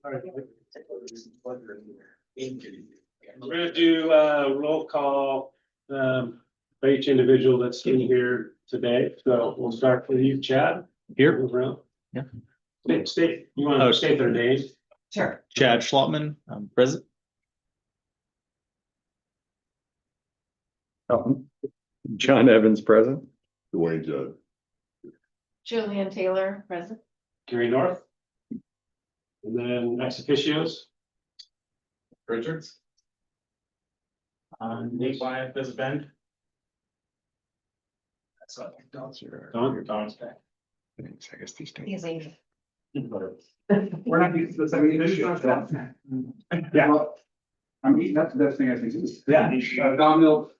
All right. We're gonna do roll call for each individual that's in here today. So we'll start with you, Chad. Here. Move around. Yeah. State, you want to state their names? Sure. Chad Schlotman, present. John Evans present. Dwayne Judd. Julian Taylor, present. Gary North. And then ex officios. Richards. Nate Wyatt, this Ben. That's what Don's here. Don's back. I guess these two. He's Asian. We're not used to the same issue. Yeah. I mean, that's the best thing I think is. Yeah. Don Mill,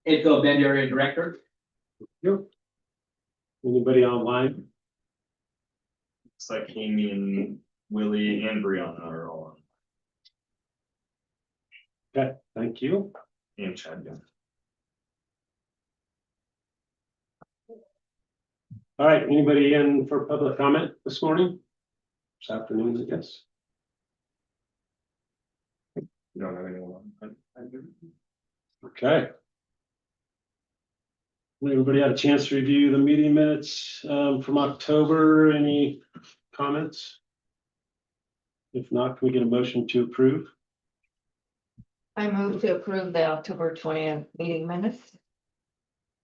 Edco Bend Area Director. Anybody online? Looks like Amy and Willie and Brianna are all on. Okay, thank you. And Chad. Yeah. All right, anybody in for public comment this morning? This afternoon, I guess. You don't have anyone on. Okay. Everybody had a chance to review the meeting minutes from October. Any comments? If not, can we get a motion to approve? I move to approve the October 20th meeting minutes.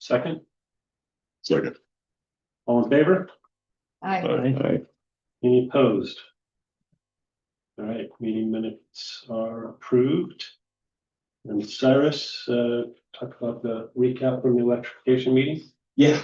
Second, Second. all in favor? I Aye. Any opposed? All right, meeting minutes are approved. And Cyrus, talk about the recap from the electrification meeting. Yeah,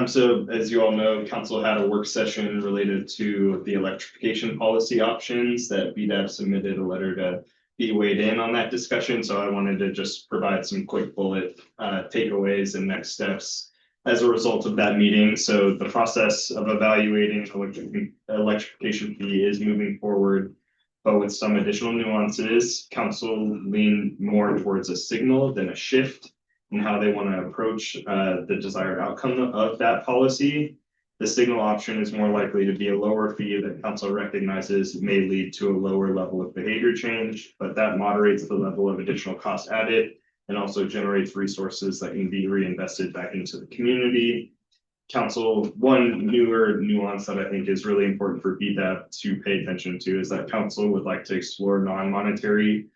so as you all know, council had a work session related to the electrification policy options that BDAP submitted a letter to be weighed in on that discussion. So I wanted to just provide some quick bullet takeaways and next steps as a result of that meeting. So the process of evaluating electrification fee is moving forward, but with some additional nuances. Council leaned more towards a signal than a shift in how they want to approach the desired outcome of that policy. The signal option is more likely to be a lower fee that council recognizes may lead to a lower level of behavior change, but that moderates the level of additional cost added and also generates resources that can be reinvested back into the community. Council, one newer nuance that I think is really important for BDAP to pay attention to is that council would like to explore non-monetary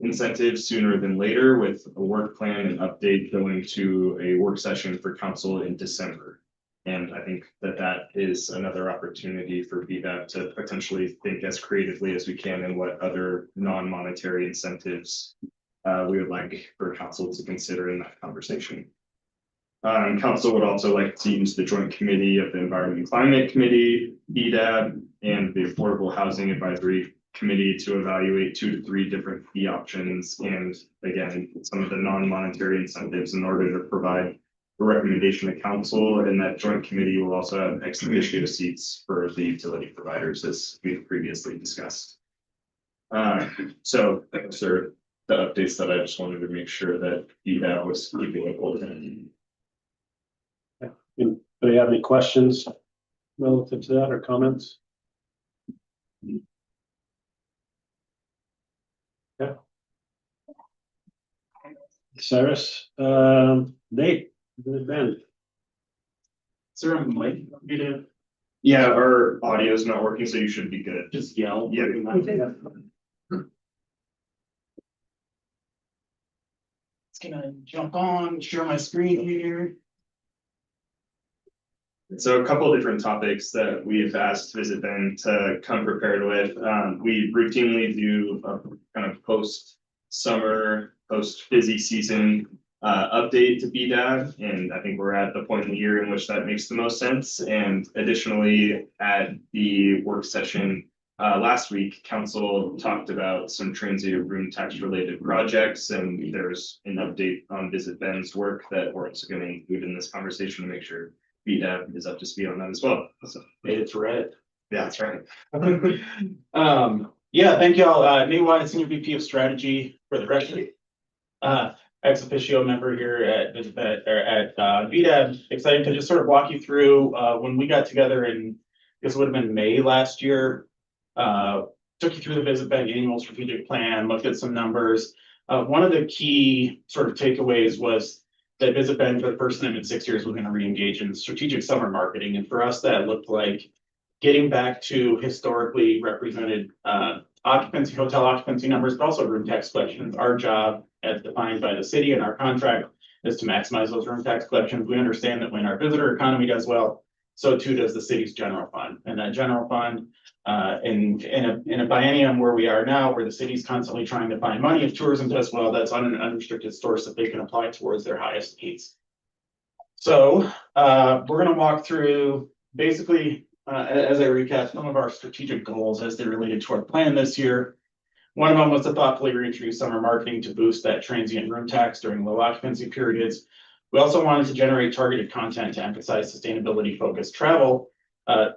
incentives sooner than later, with a work plan and update going to a work session for council in December. And I think that that is another opportunity for BDAP to potentially think as creatively as we can and what other non-monetary incentives we would like for council to consider in that conversation. Council would also like to use the joint committee of the Environment and Climate Committee, BDAB, and the Affordable Housing Advisory Committee to evaluate 2 to 3 different fee options. And again, some of the non-monetary incentives in order to provide a recommendation to council. And that joint committee will also have ex officio seats for the utility providers, as we've previously discussed. So those are the updates that I just wanted to make sure that BDAB was keeping it open. Anybody have any questions relative to that or comments? Yeah. Cyrus, Nate, Ben. Is there a mic? Yeah, our audio is not working, so you should be good. Just yell. Yeah. It's gonna jump on, share my screen here. So a couple of different topics that we've asked Visit Ben to come prepared with. We routinely do a kind of post-summer, post-busy season update to BDAB. And I think we're at the point in the year in which that makes the most sense. And additionally, at the work session last week, council talked about some transient room tax related projects. And there's an update on Visit Ben's work that we're also going to include in this conversation to make sure BDAB is up to speed on that as well. So, It's red. yeah, that's right. Yeah, thank y'all. Nate Wyatt, Senior VP of Strategy for the record. Ex officio member here at BDAB. Excited to just sort of walk you through when we got together in, I guess it would have been May last year. took you through the Visit Bend annual strategic plan, looked at some numbers. One of the key sort of takeaways was that Visit Bend for the first time in 6 years, we're going to re-engage in strategic summer marketing. And for us, that looked like getting back to historically represented occupancy, hotel occupancy numbers, but also room tax collections. Our job, as defined by the city and our contract, is to maximize those room tax collections. We understand that when our visitor economy does well, so too does the city's general fund. And that general fund, in a biennium where we are now, where the city's constantly trying to find money, if tourism does well, that's on an unrestricted source that they can apply towards their highest needs. So we're gonna walk through basically, as I recap, some of our strategic goals as they related to our plan this year. One of them was to thoughtfully reintroduce summer marketing to boost that transient room tax during low occupancy periods. We also wanted to generate targeted content to emphasize sustainability focused travel,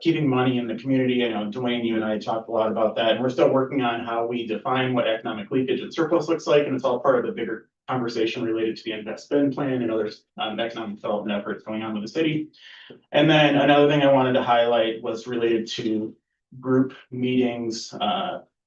keeping money in the community. I know Dwayne, you and I talked a lot about that, and we're still working on how we define what economic leakage and surplus looks like, and it's all part of the bigger conversation related to the invest spend plan and other economic development efforts going on with the city. And then another thing I wanted to highlight was related to group meetings,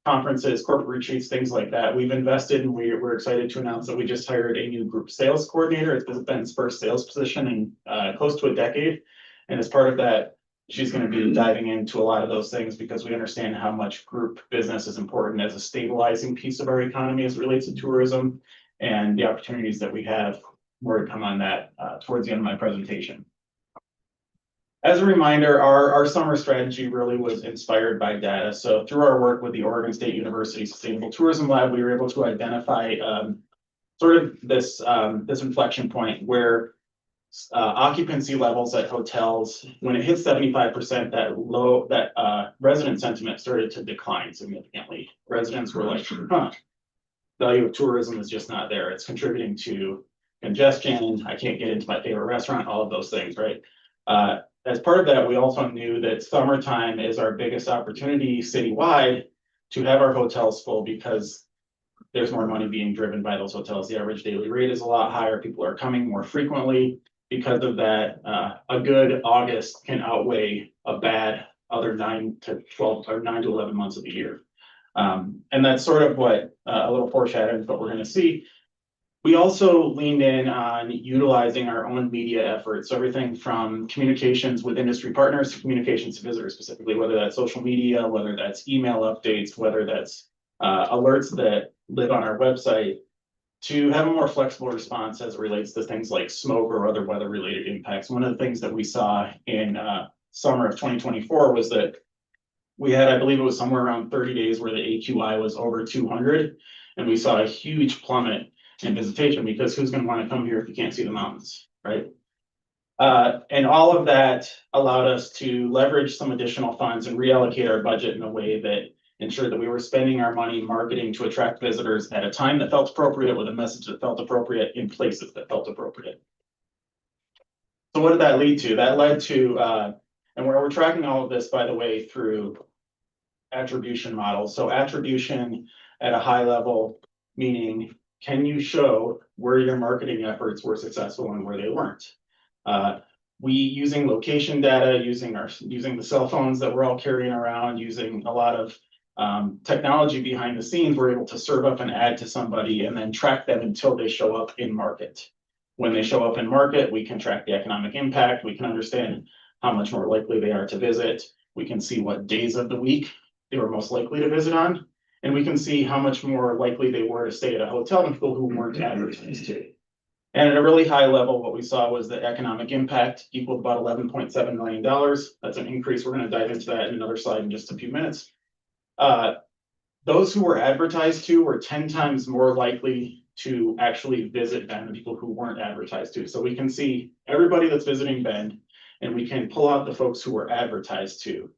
conferences, corporate retreats, things like that. We've invested and we're excited to announce that we just hired a new group sales coordinator. It's Ben's first sales position in close to a decade. And as part of that, she's going to be diving into a lot of those things because we understand how much group business is important as a stabilizing piece of our economy as it relates to tourism and the opportunities that we have. More to come on that towards the end of my presentation. As a reminder, our summer strategy really was inspired by data. So through our work with the Oregon State University Sustainable Tourism Lab, we were able to identify sort of this inflection point where occupancy levels at hotels, when it hit 75%, that resident sentiment started to decline significantly. Residents were like, value of tourism is just not there. It's contributing to congestion. I can't get into my favorite restaurant, all of those things, right? As part of that, we also knew that summertime is our biggest opportunity citywide to have our hotels full because there's more money being driven by those hotels. The average daily rate is a lot higher. People are coming more frequently. Because of that, a good August can outweigh a bad other 9 to 12 or 9 to 11 months of the year. And that's sort of what a little foreshadowing is what we're going to see. We also leaned in on utilizing our own media efforts. So everything from communications with industry partners to communications to visitors specifically, whether that's social media, whether that's email updates, whether that's alerts that live on our website, to have a more flexible response as it relates to things like smoke or other weather related impacts. One of the things that we saw in summer of 2024 was that we had, I believe it was somewhere around 30 days where the AQI was over 200. And we saw a huge plummet in visitation because who's going to want to come here if you can't see the mountains, right? And all of that allowed us to leverage some additional funds and reallocate our budget in a way that ensured that we were spending our money marketing to attract visitors at a time that felt appropriate with a message that felt appropriate in places that felt appropriate. So what did that lead to? That led to, and we're tracking all of this, by the way, through attribution models. So attribution at a high level, meaning can you show where your marketing efforts were successful and where they weren't? We using location data, using the cell phones that we're all carrying around, using a lot of technology behind the scenes, we're able to serve up an ad to somebody and then track them until they show up in market. When they show up in market, we can track the economic impact. We can understand how much more likely they are to visit. We can see what days of the week they were most likely to visit on. And we can see how much more likely they were to stay at a hotel than people who weren't advertised to. And at a really high level, what we saw was the economic impact equaled about $11.7 million. That's an increase. We're going to dive into that in another slide in just a few minutes. Those who were advertised to were 10 times more likely to actually visit Bend than people who weren't advertised to. So we can see everybody that's visiting Bend, and we can pull out the folks who were advertised to.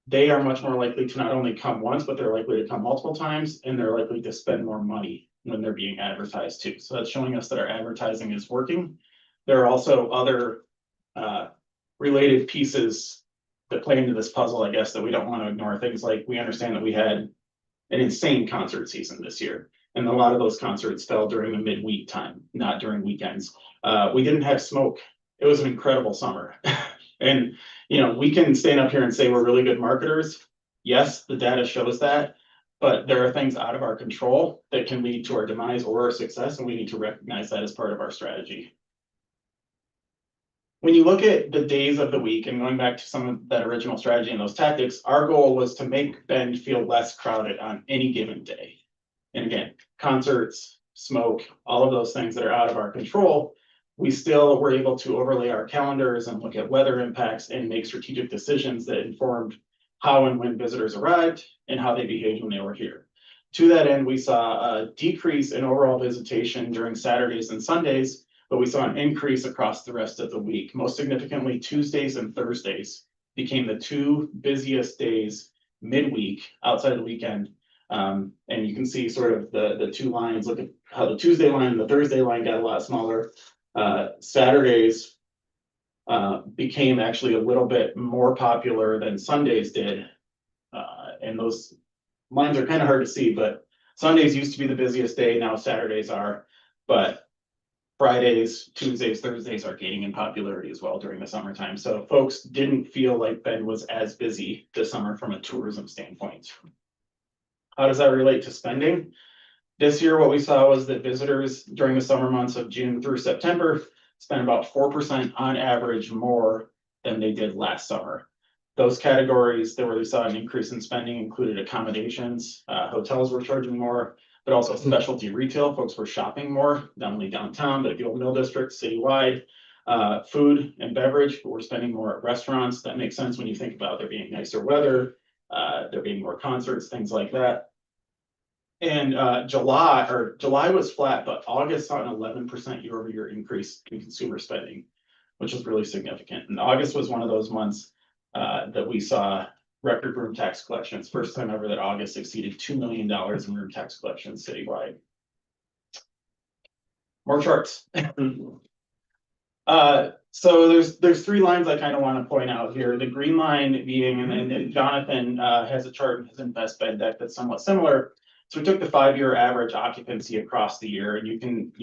They are much more likely to not only come once, but they're likely to come multiple times, and they're likely to spend more money when they're being advertised to. So that's showing us that our advertising is working. There are also other related pieces that play into this puzzle, I guess, that we don't want to ignore. Things like we understand that we had an insane concert season this year, and a lot of those concerts fell during the midweek time, not during weekends. We didn't have smoke. It was an incredible summer. And, you know, we can stand up here and say we're really good marketers. Yes, the data shows that. But there are things out of our control that can lead to our demise or our success, and we need to recognize that as part of our strategy. When you look at the days of the week and going back to some of that original strategy and those tactics, our goal was to make Bend feel less crowded on any given day. And again, concerts, smoke, all of those things that are out of our control, we still were able to overlay our calendars and look at weather impacts and make strategic decisions that informed how and when visitors arrived and how they behaved when they were here. To that end, we saw a decrease in overall visitation during Saturdays and Sundays, but we saw an increase across the rest of the week. Most significantly, Tuesdays and Thursdays became the two busiest days midweek outside of the weekend. And you can see sort of the two lines, look at how the Tuesday line and the Thursday line got a lot smaller. Saturdays became actually a little bit more popular than Sundays did. And those lines are kind of hard to see, but Sundays used to be the busiest day, now Saturdays are, but Fridays, Tuesdays, Thursdays are gaining in popularity as well during the summertime. So folks didn't feel like Bend was as busy this summer from a tourism standpoint. How does that relate to spending? This year, what we saw was that visitors during the summer months of June through September spent about 4% on average more than they did last summer. Those categories that where we saw an increase in spending included accommodations, hotels were charging more, but also specialty retail. Folks were shopping more, not only downtown, but at the Old Mill District, citywide. Food and beverage, but we're spending more at restaurants. That makes sense when you think about there being nicer weather, there being more concerts, things like that. And July was flat, but August saw an 11% year-over-year increase in consumer spending, which is really significant. And August was one of those months that we saw record room tax collections. First time ever that August exceeded $2 million in room tax collections citywide. More charts. So there's three lines I kind of want to point out here. The green line being, and then Jonathan has a chart in his InvestBed deck that's somewhat similar. So we took the 5-year average occupancy across the year, and you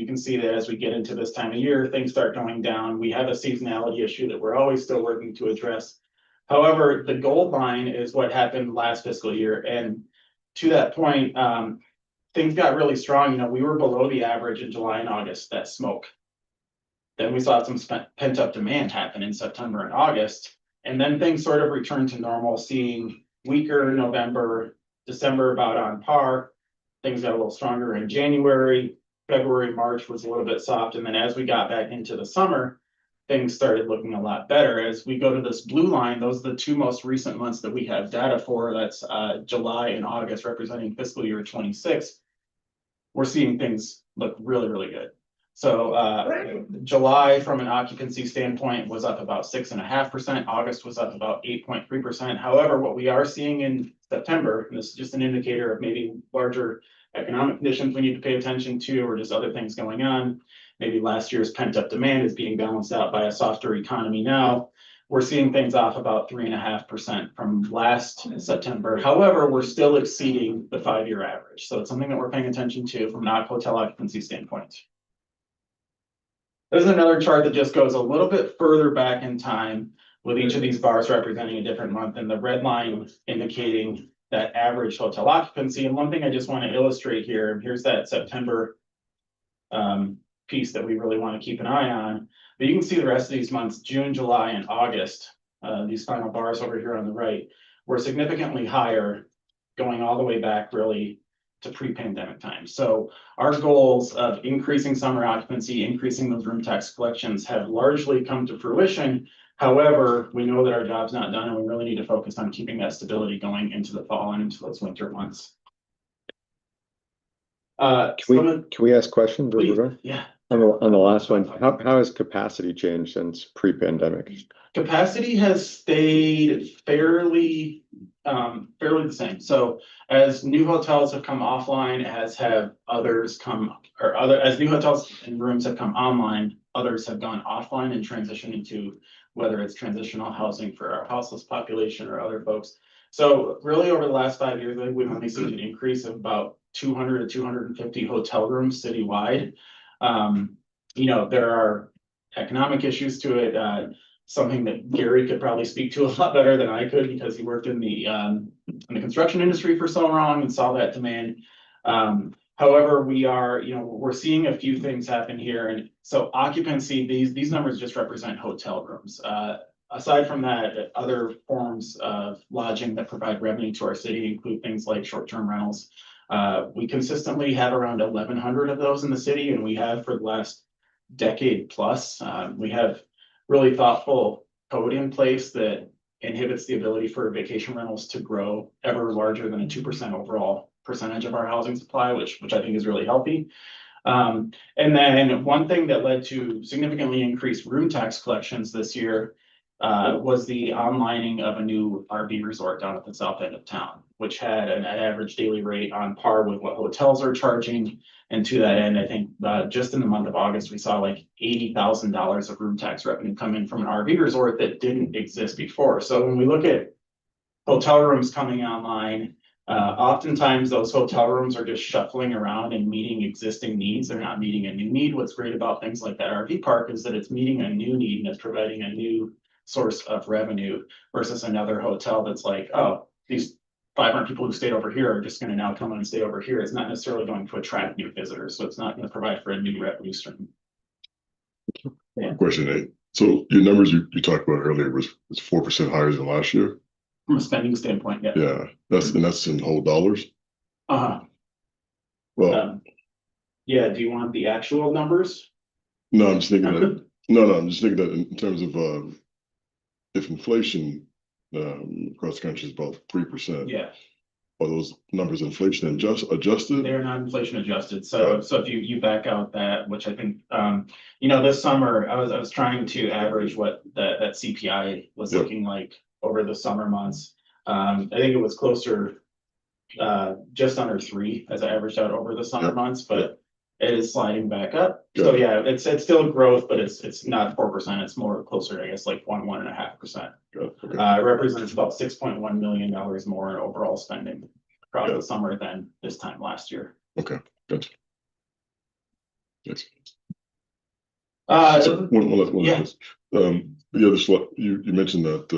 can see that as we get into this time of year, things start going down. We have a seasonality issue that we're always still working to address. However, the gold line is what happened last fiscal year, and to that point, things got really strong. You know, we were below the average in July and August, that smoke. Then we saw some pent up demand happen in September and August, and then things sort of returned to normal, seeing weaker November, December about on par. Things got a little stronger in January, February, March was a little bit soft. And then as we got back into the summer, things started looking a lot better. As we go to this blue line, those are the two most recent months that we have data for. That's July and August representing fiscal year 26. We're seeing things look really, really good. So July from an occupancy standpoint was up about 6.5%. August was up about 8.3%. However, what we are seeing in September, and this is just an indicator of maybe larger economic conditions we need to pay attention to, or just other things going on. Maybe last year's pent up demand is being balanced out by a softer economy now. We're seeing things off about 3.5% from last September. However, we're still exceeding the 5-year average. So it's something that we're paying attention to from an hotel occupancy standpoint. There's another chart that just goes a little bit further back in time with each of these bars representing a different month, and the red line indicating that average hotel occupancy. And one thing I just want to illustrate here, here's that September piece that we really want to keep an eye on. But you can see the rest of these months, June, July, and August, these final bars over here on the right, were significantly higher, going all the way back really to pre-pandemic times. So our goals of increasing summer occupancy, increasing those room tax collections have largely come to fruition. However, we know that our job's not done, and we really need to focus on keeping that stability going into the fall and into those winter months. Can we ask questions? Please, yeah. On the last one, how has capacity changed since pre-pandemic? Capacity has stayed fairly the same. So as new hotels have come offline, as have others come, as new hotels and rooms have come online, others have gone offline and transitioned into whether it's transitional housing for our houseless population or other folks. So really over the last 5 years, I think we've only seen an increase of about 200 to 250 hotel rooms citywide. You know, there are economic issues to it, something that Gary could probably speak to a lot better than I could because he worked in the in the construction industry for so long and saw that demand. However, we are, we're seeing a few things happen here. And so occupancy, these numbers just represent hotel rooms. Aside from that, other forms of lodging that provide revenue to our city include things like short-term rentals. We consistently have around 1,100 of those in the city, and we have for the last decade plus. We have really thoughtful code in place that inhibits the ability for vacation rentals to grow ever larger than a 2% overall percentage of our housing supply, which I think is really healthy. And then one thing that led to significantly increased room tax collections this year was the onlining of a new RV resort down at the south end of town, which had an average daily rate on par with what hotels are charging. And to that end, I think just in the month of August, we saw like $80,000 of room tax revenue come in from an RV resort that didn't exist before. So when we look at hotel rooms coming online, oftentimes those hotel rooms are just shuffling around and meeting existing needs. They're not meeting a new need. What's great about things like that RV park is that it's meeting a new need and it's providing a new source of revenue versus another hotel that's like, oh, these 500 people who stayed over here are just going to now come in and stay over here. It's not necessarily going to attract new visitors, so it's not going to provide for a new revenue stream. Yeah. Question 8. So your numbers you talked about earlier was 4% higher than last year. From a spending standpoint, yeah. Yeah, that's in whole dollars. Well, Yeah. Do you want the actual numbers? no, I'm just thinking that. No, I'm just thinking that in terms of if inflation across the country is about 3%. Yeah. Are those numbers inflation adjusted? They're not inflation adjusted. So if you back out that, which I think, this summer I was trying to average what that CPI was looking like over the summer months. I think it was closer, just under 3 as I averaged out over the summer months, but it is sliding back up. So yeah, it's still growth, but it's not 4%. It's more closer, I guess, like 1.5%. It represents about $6.1 million more in overall spending across the summer than this time last year. Okay, good. Yes. So one last one. Yeah. The other slide, you mentioned that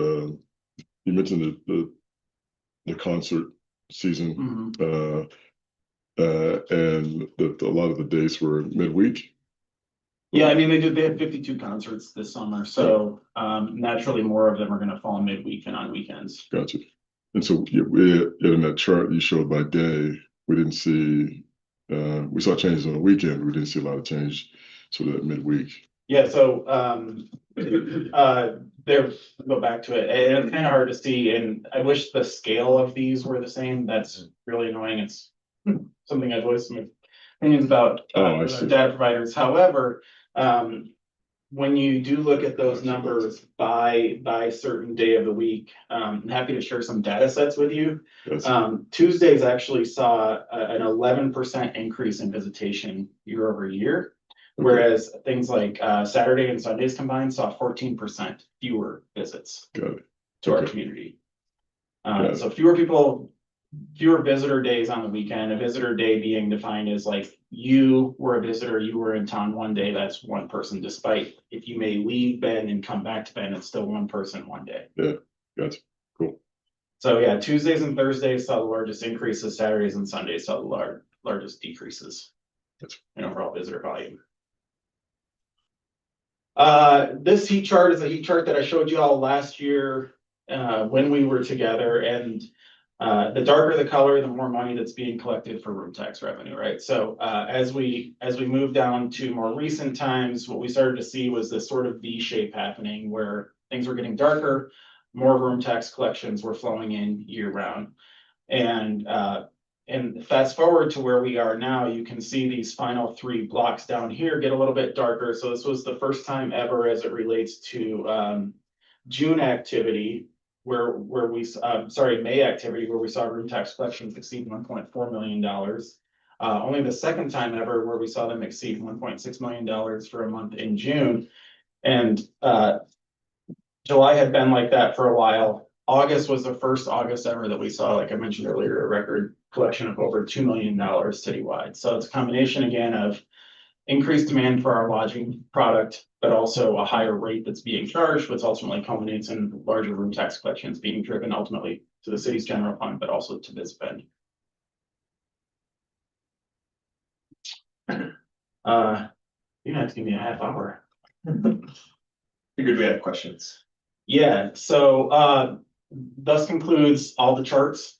you mentioned the concert season. And that a lot of the dates were midweek. Yeah, I mean, they had 52 concerts this summer, so naturally more of them are going to fall midweek and on weekends. Gotcha. And so in that chart you showed by day, we didn't see, we saw changes on the weekend. We didn't see a lot of change sort of that midweek. Yeah, so there, go back to it. And it's kind of hard to see, and I wish the scale of these were the same. That's really annoying. It's something I've voiced some opinions about data providers. However, when you do look at those numbers by certain day of the week, I'm happy to share some data sets with you. Yes. Tuesdays actually saw an 11% increase in visitation year over year. Whereas things like Saturday and Sundays combined saw 14% fewer visits to our community. So fewer visitor days on the weekend. A visitor day being defined as like you were a visitor, you were in town one day, that's one person, despite if you may leave Bend and come back to Bend, it's still one person one day. Yeah, gotcha. Cool. So yeah, Tuesdays and Thursdays saw the largest increases, Saturdays and Sundays saw the largest decreases in overall visitor volume. This heat chart is a heat chart that I showed you all last year when we were together, and the darker the color, the more money that's being collected for room tax revenue, right? So as we move down to more recent times, what we started to see was this sort of V shape happening where things were getting darker, more room tax collections were flowing in year round. And fast forward to where we are now, you can see these final 3 blocks down here get a little bit darker. So this was the first time ever as it relates to June activity, where we May activity, where we saw room tax collections exceed $1.4 million. Only the second time ever where we saw them exceed $1.6 million for a month in June. And July had been like that for a while. August was the first August ever that we saw, like I mentioned earlier, a record collection of over $2 million citywide. So it's a combination again of increased demand for our lodging product, but also a higher rate that's being charged, which ultimately culminates in larger room tax collections being driven ultimately to the city's general fund, but also to Visit Bend. You have to give me a half hour. Figured we had questions. Yeah, so thus concludes all the charts.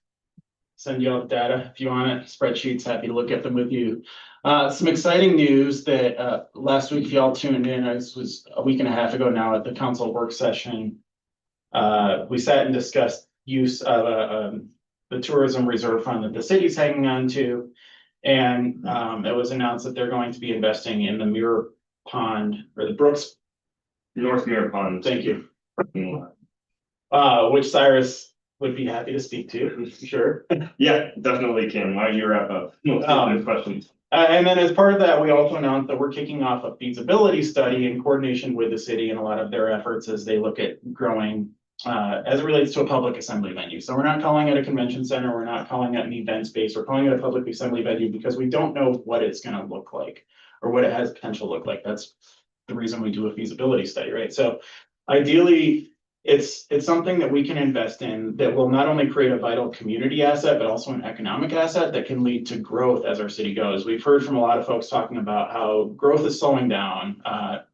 Send you all the data if you want it, spreadsheets, happy to look at them with you. Some exciting news that last week, if y'all tuned in, this was a week and a half ago now at the council work session. We sat and discussed use of the tourism reserve fund that the city's hanging on to. And it was announced that they're going to be investing in the Mirror Pond or the Brooks. North Mirror Pond. Thank you. Mm. Which Cyrus would be happy to speak to, sure. Yeah, definitely can. Why don't you wrap up? Questions. And then as part of that, we also announced that we're kicking off a feasibility study in coordination with the city and a lot of their efforts as they look at growing as it relates to a public assembly venue. So we're not calling it a convention center, we're not calling it an event space, we're calling it a public assembly venue because we don't know what it's gonna look like or what it has potential to look like. That's the reason we do a feasibility study, right? So ideally, it's something that we can invest in that will not only create a vital community asset, but also an economic asset that can lead to growth as our city goes. We've heard from a lot of folks talking about how growth is slowing down,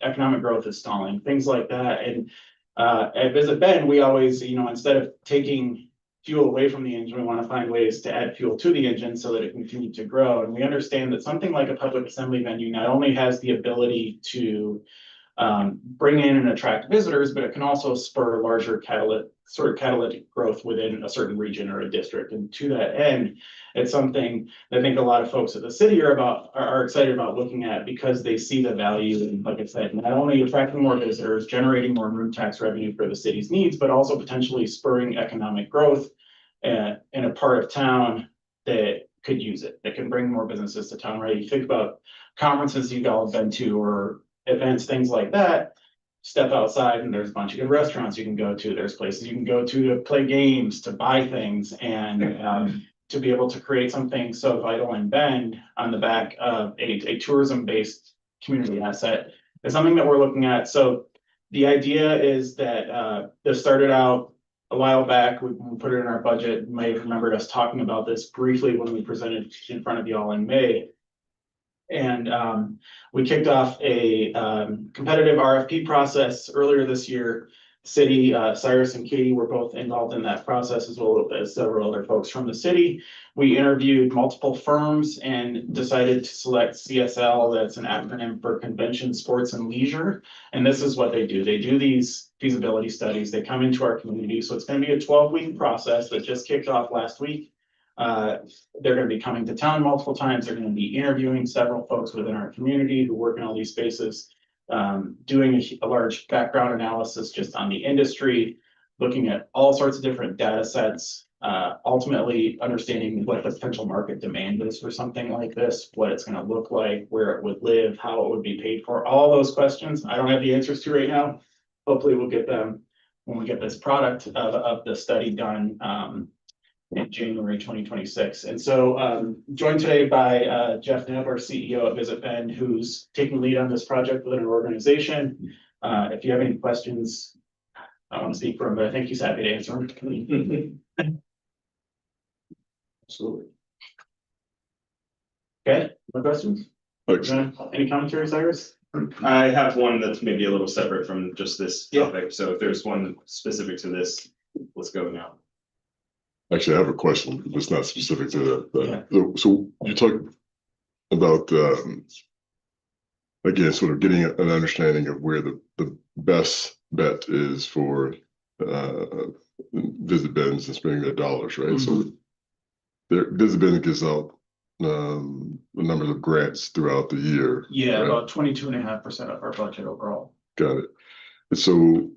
economic growth is stalling, things like that. And at Visit Bend, we always, instead of taking fuel away from the engine, we want to find ways to add fuel to the engine so that it can continue to grow. And we understand that something like a public assembly venue not only has the ability to bring in and attract visitors, but it can also spur larger catalytic growth within a certain region or a district. And to that end, it's something that I think a lot of folks at the city are excited about looking at because they see the value in, like I said, not only attracting more visitors, generating more room tax revenue for the city's needs, but also potentially spurring economic growth in a part of town that could use it, that can bring more businesses to town, right? You think about conferences you've all been to or events, things like that, step outside and there's a bunch of good restaurants you can go to. There's places you can go to play games, to buy things, and to be able to create something so vital in Bend on the back of a tourism-based community asset is something that we're looking at. So the idea is that this started out a while back. We put it in our budget. You may have remembered us talking about this briefly when we presented in front of you all in May. And we kicked off a competitive RFP process earlier this year. City, Cyrus and Katie were both involved in that process as well as several other folks from the city. We interviewed multiple firms and decided to select CSL, that's an acronym for Convention, Sports and Leisure. And this is what they do. They do these feasibility studies. They come into our community. So it's going to be a 12-week process that just kicked off last week. They're going to be coming to town multiple times. They're going to be interviewing several folks within our community who work in all these spaces, doing a large background analysis just on the industry, looking at all sorts of different data sets, ultimately understanding what the potential market demand is for something like this, what it's going to look like, where it would live, how it would be paid for, all those questions. I don't have the answers to right now. Hopefully we'll get them when we get this product of the study done in January 2026. And so joined today by Jeff Nebb, our CEO at Visit Bend, who's taking lead on this project within our organization. If you have any questions, I don't want to speak for him, but I think he's happy to answer them. Absolutely. Okay, more questions? Excellent. Any commentary, Cyrus? I have one that's maybe a little separate from just this Yeah. topic. So if there's one specific to this, let's go now. Actually, I have a question. It's not specific to that. So you talked about, again, sort of getting an understanding of where the best bet is for Visit Bends and spending their dollars, right? So Visit Bend gives out a number of grants throughout the year. Yeah, right? about 22.5% of our budget overall. Got it. And so,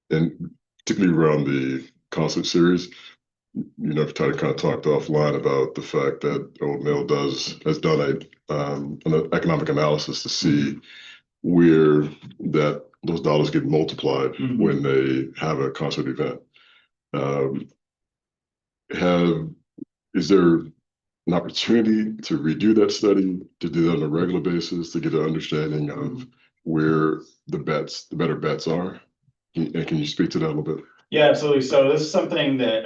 and particularly around the concert series, I've kind of talked offline about the fact that Old Mill has done an economic analysis to see where those dollars get multiplied when they have a concert event. Is there an opportunity to redo that study, to do that on a regular basis, to get an understanding of where the better bets are? And can you speak to that a little bit? Yeah, absolutely. So this is something that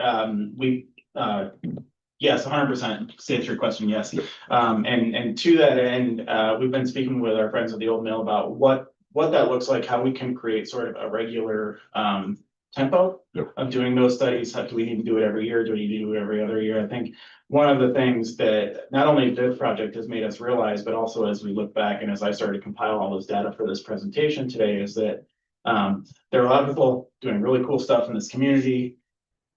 yes, 100%. To answer your question, yes. Yep. And to that end, we've been speaking with our friends at the Old Mill about what that looks like, how we can create sort of a regular tempo Yep. of doing those studies. How do we need to do it every year? Do we need to do it every other year? I think one of the things that not only this project has made us realize, but also as we look back and as I started to compile all this data for this presentation today, is that there are a lot of people doing really cool stuff in this community.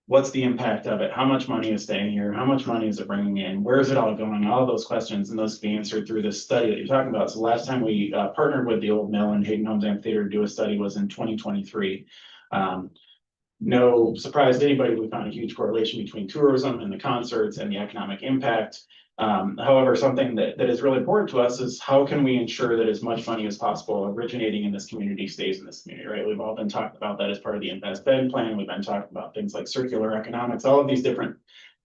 What's the impact of it? How much money is staying here? How much money is it bringing in? Where is it all going? All those questions, and those can be answered through this study that you're talking about. So last time we partnered with the Old Mill and Hayden Homes Amphitheater to do a study was in 2023. No surprise to anybody, we found a huge correlation between tourism and the concerts and the economic impact. However, something that is really important to us is how can we ensure that as much money as possible originating in this community stays in this community, right? We've all been talking about that as part of the Invest Ben plan. We've been talking about things like circular economics, all of these different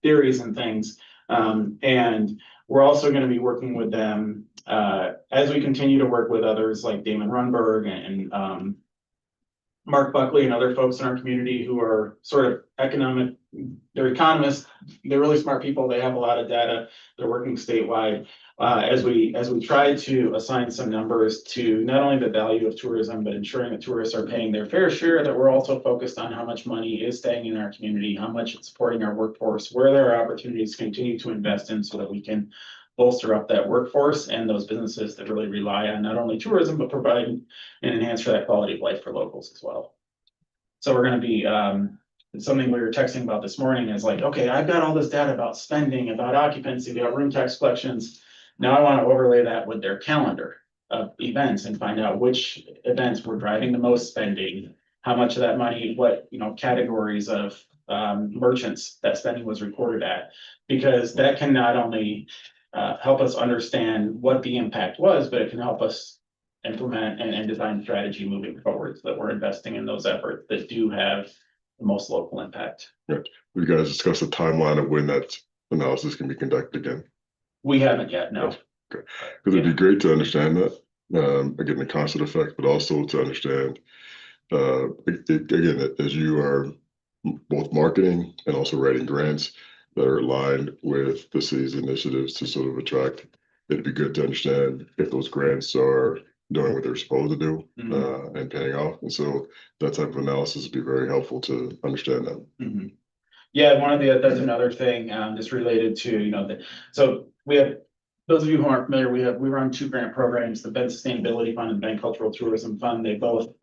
theories and things. And we're also going to be working with them as we continue to work with others like Damon Runberg and Mark Buckley and other folks in our community who are sort of they're economists, they're really smart people, they have a lot of data, they're working statewide. As we try to assign some numbers to not only the value of tourism, but ensuring that tourists are paying their fair share, that we're also focused on how much money is staying in our community, how much it's supporting our workforce, where there are opportunities to continue to invest in so that we can bolster up that workforce and those businesses that really rely on not only tourism, but provide and enhance for that quality of life for locals as well. So we're going to be, something we were texting about this morning is like, okay, I've got all this data about spending, about occupancy, about room tax collections. Now I want to overlay that with their calendar of events and find out which events were driving the most spending, how much of that money, what, categories of merchants that spending was recorded at, because that can not only help us understand what the impact was, but it can help us implement and design strategy moving forward so that we're investing in those efforts that do have the most local impact. Right. You guys discuss the timeline of when that analysis can be conducted again? We haven't yet, no. Okay. Because it'd be great to understand that, again, the concert effect, but also to understand, again, as you are both marketing and also writing grants that are aligned with the city's initiatives to sort of attract, it'd be good to understand if those grants are doing what they're supposed to do and paying off. And so that type of analysis would be very helpful to understand that. Mm-hmm. Yeah, that's another thing just related to, so we have, those of you who aren't familiar, we run two grant programs, the Ben Sustainability Fund and Ben Cultural Tourism Fund. They both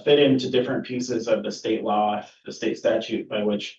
fit into different pieces of the state law, the state statute by which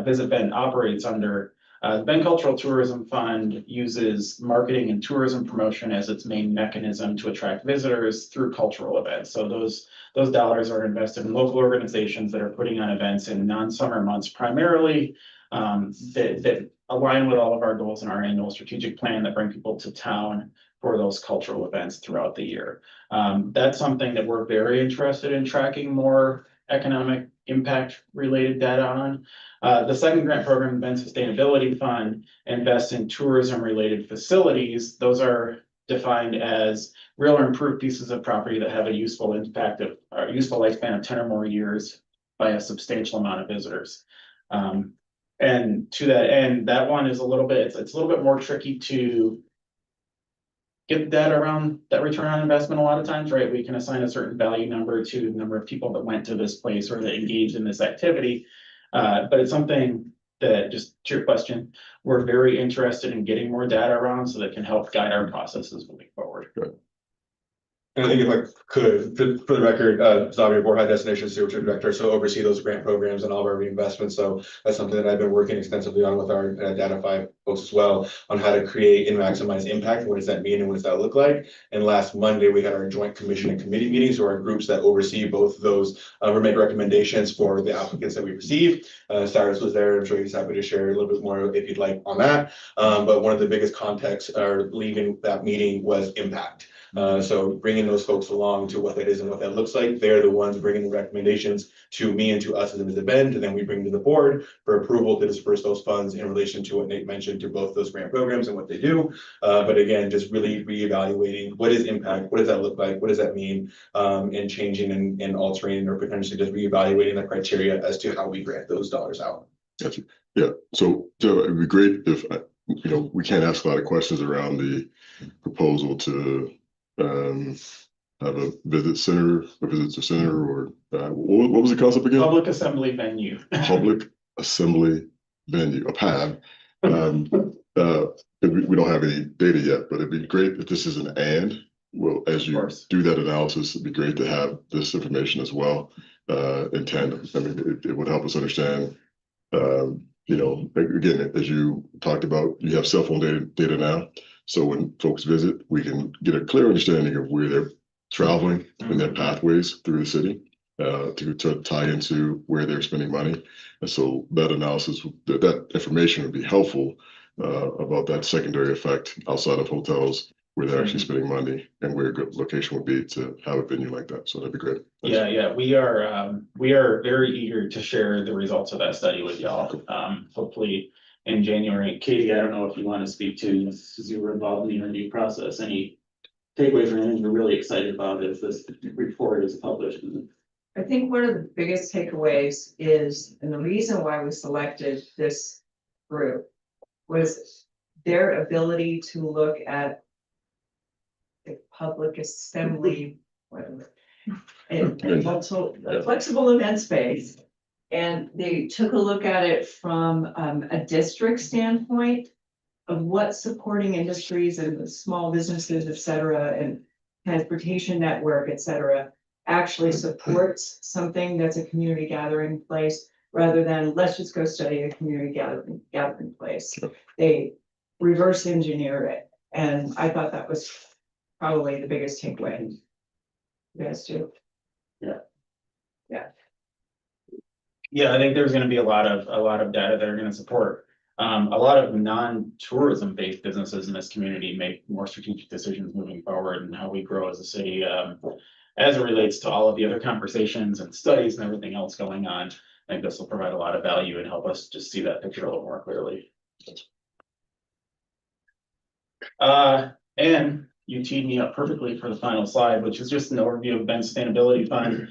Visit Ben operates under. The Ben Cultural Tourism Fund uses marketing and tourism promotion as its main mechanism to attract visitors through cultural events. So those dollars are invested in local organizations that are putting on events in non-summer months primarily that align with all of our goals in our annual strategic plan that bring people to town for those cultural events throughout the year. That's something that we're very interested in tracking more economic impact related data on. The second grant program, the Ben Sustainability Fund, invests in tourism related facilities. Those are defined as real or improved pieces of property that have a useful impact of or useful lifespan of 10 or more years by a substantial amount of visitors. And to that end, that one is a little bit, it's a little bit more tricky to get the data around that return on investment a lot of times, right? We can assign a certain value number to the number of people that went to this place or that engaged in this activity. But it's something that, just to your question, we're very interested in getting more data around so that can help guide our processes moving forward. Good. And I think if I could, for the record, Xavier Borja, Destination Stewardship Director, so oversee those grant programs and all of our reinvestments. So that's something that I've been working extensively on with our Data5 folks as well, on how to create and maximize impact. What does that mean and what does that look like? And last Monday, we had our joint commission and committee meetings, so our groups that oversee both of those make recommendations for the applicants that we receive. Cyrus was there. I'm sure he's happy to share a little bit more if you'd like on that. But one of the biggest contexts leaving that meeting was impact. So bringing those folks along to what that is and what that looks like, they're the ones bringing the recommendations to me and to us as a Visit Bend, and then we bring to the board for approval to disperse those funds in relation to what Nate mentioned to both those grant programs and what they do. But again, just really reevaluating what is impact, what does that look like, what does that mean, and changing and altering or potentially just reevaluating the criteria as to how we grant those dollars out. Gotcha. Yeah, so it'd be great if, we can't ask a lot of questions around the proposal to have a visitor center, or what was the concept again? Public assembly venue. Public assembly venue, a pad. We don't have any data yet, but it'd be great if this is an and. Well, as you do that analysis, it'd be great to have this information as well in tandem. I mean, it would help us understand. Again, as you talked about, you have cell phone data now. So when folks visit, we can get a clear understanding of where they're traveling and their pathways through the city to tie into where they're spending money. And so that analysis, that information would be helpful about that secondary effect outside of hotels, where they're actually spending money and where a good location would be to have a venue like that. So that'd be great. Thanks. Yeah, we are very eager to share the results of that study with y'all. Hopefully in January. Katie, I don't know if you want to speak to, since you were involved in the interview process, any takeaways or anything you're really excited about as this report is published? I think one of the biggest takeaways is, and the reason why we selected this group was their ability to look at the public assembly, whatever, and also a flexible event space. And they took a look at it from a district standpoint of what supporting industries and small businesses, et cetera, and transportation network, et cetera, actually supports something that's a community gathering place, rather than let's just go study a community gathering place. They reverse engineer it. And I thought that was probably the biggest takeaway. You guys too? Yeah, I think there's gonna be a lot of data that are gonna support. A lot of non-tourism based businesses in this community make more strategic decisions moving forward and how we grow as a city. As it relates to all of the other conversations and studies and everything else going on, I think this will provide a lot of value and help us just see that picture a little more clearly. And you teed me up perfectly for the final slide, which is just an overview of Bend Sustainability Fund,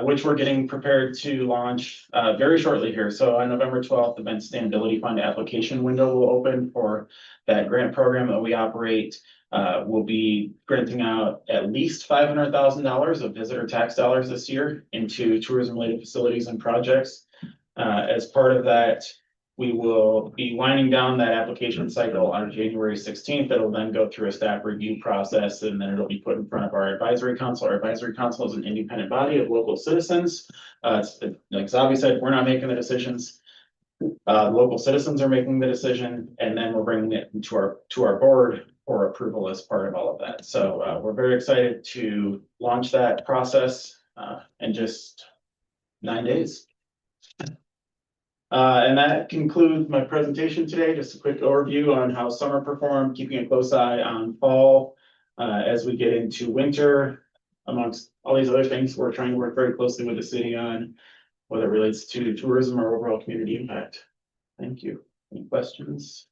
which we're getting prepared to launch very shortly here. So on November 12th, the Bend Sustainability Fund application window will open for that grant program that we operate. We'll be granting out at least $500,000 of visitor tax dollars this year into tourism-related facilities and projects. As part of that, we will be winding down that application cycle on January 16th. It'll then go through a staff review process, and then it'll be put in front of our advisory council. Our advisory council is an independent body of local citizens. Like Zavi said, we're not making the decisions. Local citizens are making the decision, and then we're bringing it to our board for approval as part of all of that. So we're very excited to launch that process in just 9 days. And that concludes my presentation today. Just a quick overview on how summer performed, keeping a close eye on fall as we get into winter. Amongst all these other things, we're trying to work very closely with the city on whether it relates to tourism or overall community impact. Thank you. Any questions?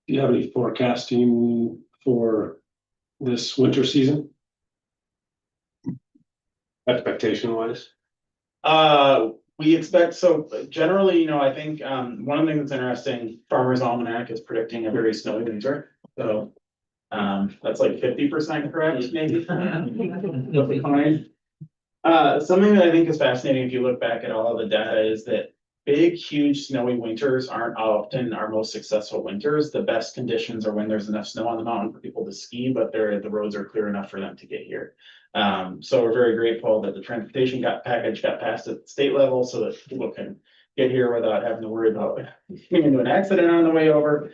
Do you have any forecasting for this winter season? Expectation wise? We expect, so generally, I think one of the things that's interesting, Farmer's Almanac is predicting a very snowy winter. So that's like 50% correct, maybe. Something that I think is fascinating, if you look back at all of the data, is that big, huge snowy winters aren't often our most successful winters. The best conditions are when there's enough snow on the mountain for people to ski, but the roads are clear enough for them to get here. So we're very grateful that the transportation package got passed at the state level so that people can get here without having to worry about getting into an accident on the way over.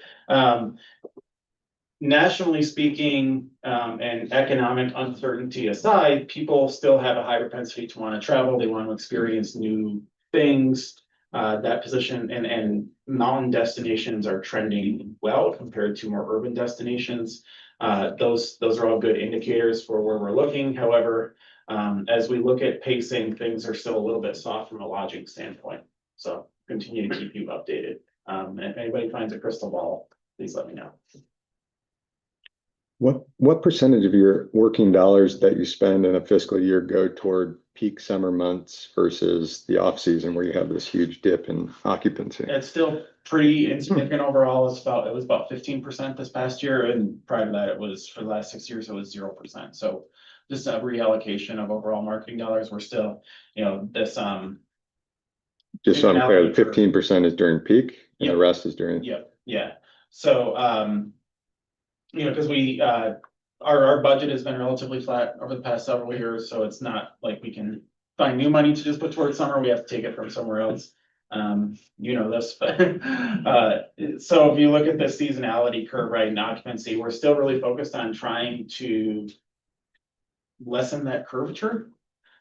Nationally speaking, and economic uncertainty aside, people still have a high propensity to want to travel. They want to experience new things. that position and mountain destinations are trending well compared to more urban destinations. Those are all good indicators for where we're looking. However, as we look at pacing, things are still a little bit soft from a lodging standpoint. So continue to keep you updated. And if anybody finds a crystal ball, please let me know. What percentage of your working dollars that you spend in a fiscal year go toward peak summer months versus the off season where you have this huge dip in occupancy? It's still pretty insignificant overall. It was about 15% this past year, and prior to that, it was for the last 6 years, it was 0%. So just a reallocation of overall marketing dollars. We're still, this Just so I'm clear, seasonality for- 15% is during peak and the Yep. rest is during. Yeah. So because our budget has been relatively flat over the past several years, so it's not like we can find new money to just put towards summer. We have to take it from somewhere else. This, but so if you look at the seasonality curve right in occupancy, we're still really focused on trying to lessen that curvature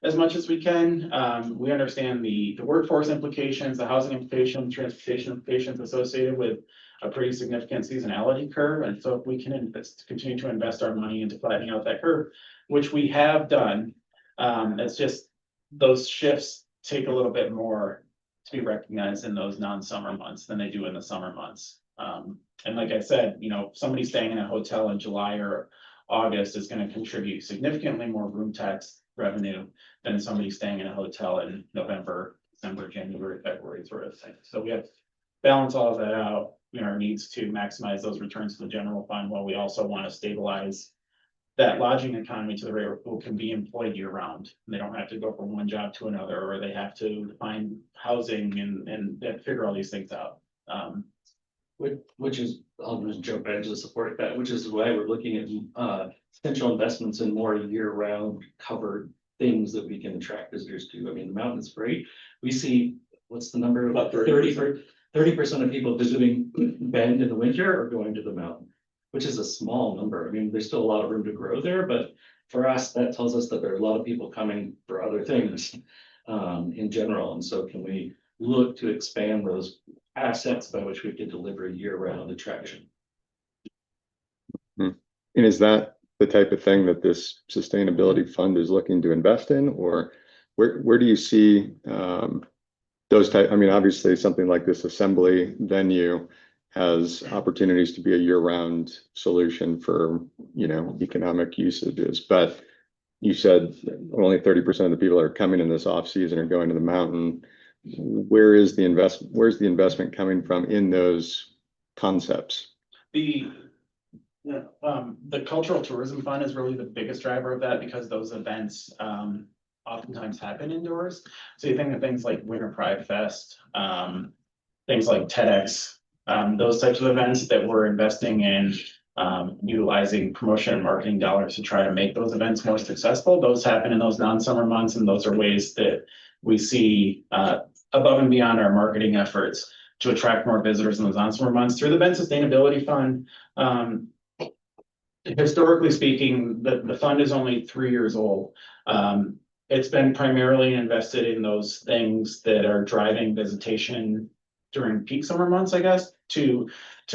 as much as we can. We understand the workforce implications, the housing implications, transportation implications associated with a pretty significant seasonality curve. And so if we can continue to invest our money into flattening out that curve, which we have done, it's just those shifts take a little bit more to be recognized in those non-summer months than they do in the summer months. And like I said, somebody staying in a hotel in July or August is going to contribute significantly more room tax revenue than somebody staying in a hotel in November, December, January, February sort of thing. So we have to balance all of that out. Our needs to maximize those returns to the general fund, while we also want to stabilize that lodging economy to the rate where people can be employed year round. They don't have to go from one job to another, or they have to find housing and figure all these things out. Which is, I'll just jump in to support that, which is why we're looking at potential investments in more year-round covered things that we can attract visitors to. I mean, the mountain's great. We see, what's the number? About 30% of people visiting Bend in the winter are going to the mountain, which is a small number. I mean, there's still a lot of room to grow there, but for us, that tells us that there are a lot of people coming for other things in general. And so can we look to expand those assets by which we can deliver year-round attraction? And is that the type of thing that this sustainability fund is looking to invest in, or where do you see those type? I mean, obviously something like this assembly venue has opportunities to be a year-round solution for, economic usages, but you said only 30% of the people that are coming in this off season are going to the mountain. Where's the investment coming from in those concepts? The cultural tourism fund is really the biggest driver of that, because those events oftentimes happen indoors. So you think of things like Winter Pride Fest, things like TEDx, those types of events that we're investing in, utilizing promotion and marketing dollars to try to make those events more successful. Those happen in those non-summer months, and those are ways that we see above and beyond our marketing efforts to attract more visitors in those non-summer months through the Bend Sustainability Fund. Historically speaking, the fund is only 3 years old. It's been primarily invested in those things that are driving visitation during peak summer months, I guess, to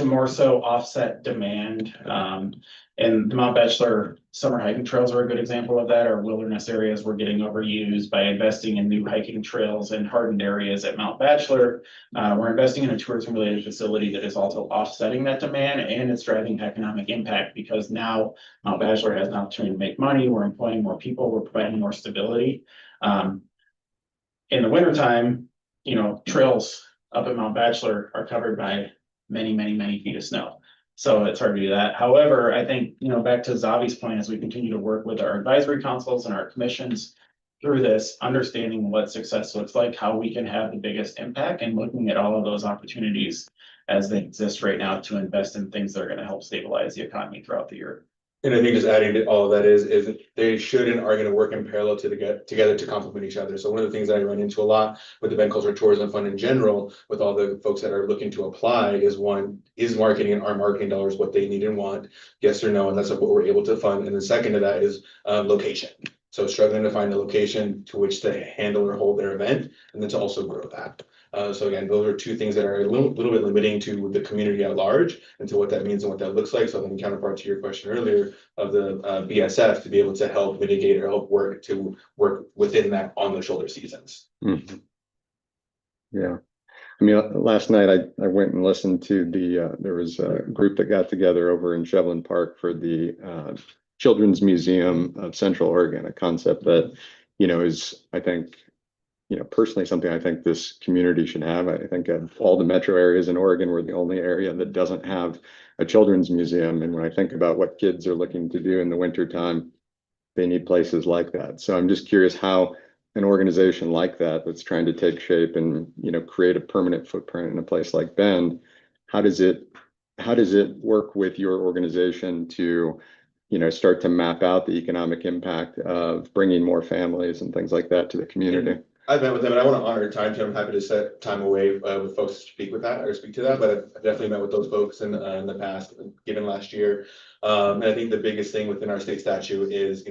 more so offset demand. And the Mount Bachelor summer hiking trails are a good example of that. Our wilderness areas were getting overused. By investing in new hiking trails and hardened areas at Mount Bachelor, we're investing in a tourism related facility that is also offsetting that demand, and it's driving economic impact, because now Mount Bachelor has an opportunity to make money. We're employing more people, we're providing more stability. In the wintertime, trails up at Mount Bachelor are covered by many feet of snow. So it's hard to do that. However, I think, back to Zavi's point, as we continue to work with our advisory councils and our commissions through this, understanding what success looks like, how we can have the biggest impact, and looking at all of those opportunities as they exist right now to invest in things that are going to help stabilize the economy throughout the year. And I think just adding to all of that is that they should and are going to work in parallel together to complement each other. So one of the things that I run into a lot with the Bend Cultural Tourism Fund in general, with all the folks that are looking to apply, is one, is marketing and our marketing dollars what they need and want? Yes or no? And that's what we're able to fund. And then second to that is location. So struggling to find a location to which to handle or hold their event, and then to also grow that. So again, those are two things that are a little bit limiting to the community at large and to what that means and what that looks like. So then counterpart to your question earlier of the BSF to be able to help mitigate or help work within that on the shoulder seasons. Mhm. Yeah. I mean, last night I went and listened to there was a group that got together over in Shevlin Park for the Children's Museum of Central Oregon, a concept that, is, I think, personally something I think this community should have. I think of all the metro areas in Oregon, we're the only area that doesn't have a children's museum. And when I think about what kids are looking to do in the wintertime, they need places like that. So I'm just curious how an organization like that that's trying to take shape and create a permanent footprint in a place like Bend, how does it work with your organization to start to map out the economic impact of bringing more families and things like that to the community? I've met with them and I want to honor time. I'm happy to set time away with folks to speak to that. But I've definitely met with those folks in the past, given last year. And I think the biggest thing within our state statute is,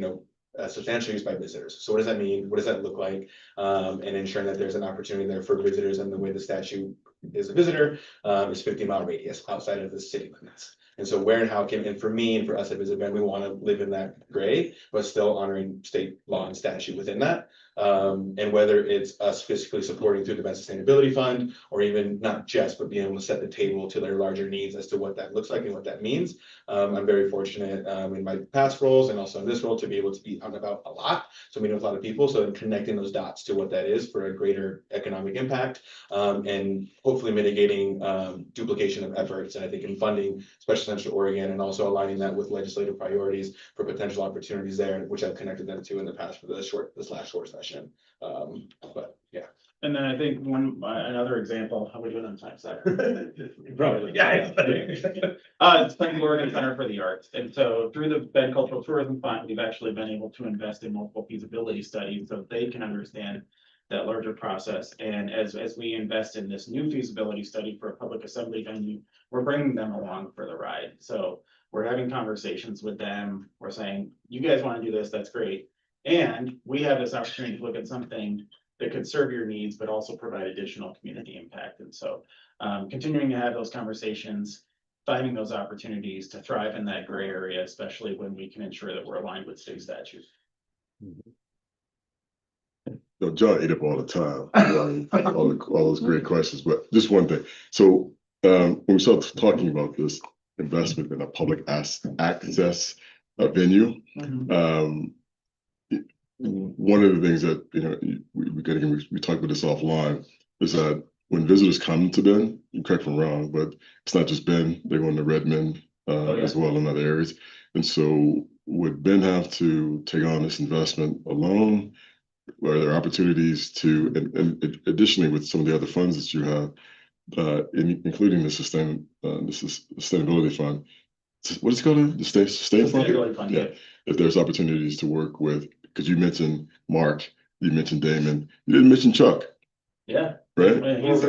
substantial use by visitors. So what does that mean? What does that look like? And ensuring that there's an opportunity there for visitors, and the way the statute is a visitor is 50-mile radius outside of the city limits. And so where and how and for me and for us at Visit Bend, we want to live in that gray, but still honoring state law and statute within that. And whether it's us fiscally supporting through the Bend Sustainability Fund, or even not just, but being able to set the table to their larger needs as to what that looks like and what that means. I'm very fortunate in my past roles and also in this role to be able to be out and about a lot. So meeting with a lot of people. So connecting those dots to what that is for a greater economic impact, and hopefully mitigating duplication of efforts. And I think in funding, especially Central Oregon, and also aligning that with legislative priorities for potential opportunities there, which I've connected them to in the past for this last short session. But yeah. And then I think another example, how we doing on time, Zach? Probably. Yeah. Central Oregon Center for the Arts. And so through the Bend Cultural Tourism Fund, we've actually been able to invest in multiple feasibility studies so they can understand that larger process. And as we invest in this new feasibility study for a public assembly venue, we're bringing them along for the ride. So we're having conversations with them. We're saying, you guys want to do this, that's great. And we have this opportunity to look at something that could serve your needs, but also provide additional community impact. And so continuing to have those conversations, finding those opportunities to thrive in that gray area, especially when we can ensure that we're aligned with state statute. John ate up all the time, all those great questions, but just one thing. So when we start talking about this investment in a public access venue, one of the things that we talked about this offline is that when visitors come to Bend, correct me if I'm wrong, but it's not just Bend, they go into Redmond as well in other areas. And so would Bend have to take on this investment alone? Are there opportunities to, and additionally with some of the other funds that you have, including the sustainability fund, what is it called? The sustain fund? Sustainability fund, yeah. If there's opportunities to work with, because you mentioned Mark, you mentioned Damon, you didn't mention Chuck. Yeah. Right? But he's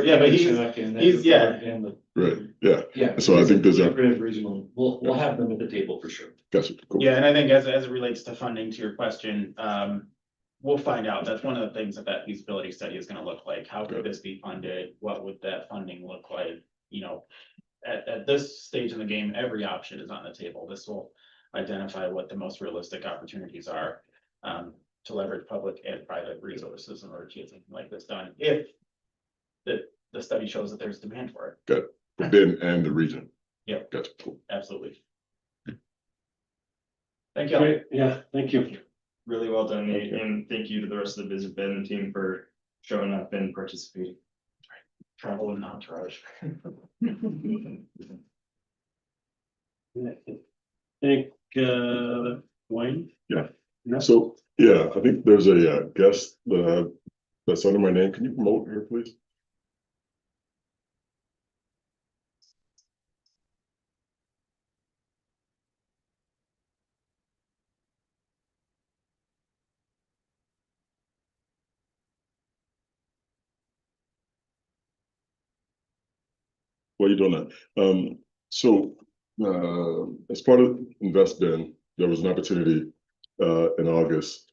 Right, yeah. Yeah. So I think there's a regional, we'll have them at the table for sure. gotcha, cool. Yeah, and I think as it relates to funding, to your question, we'll find out. That's one of the things that feasibility study is gonna look like. How could this be funded? What would that funding look like? At this stage in the game, every option is on the table. This will identify what the most realistic opportunities are to leverage public and private resources in order to get something like this done, if the study shows that there's demand for it. Good, for Bend and the region. Yeah. Gotcha, cool. Absolutely. Thank you. Great, yeah, thank you. Really well done, Nate, and thank you to the rest of the Visit Bend team for showing up and participating. Travel and entourage. I think, Wayne? Yeah. No? So, yeah, I think there's a guest that's under my name. Can you promote her, please? While you're doing that, so as part of Invest Ben, there was an opportunity in August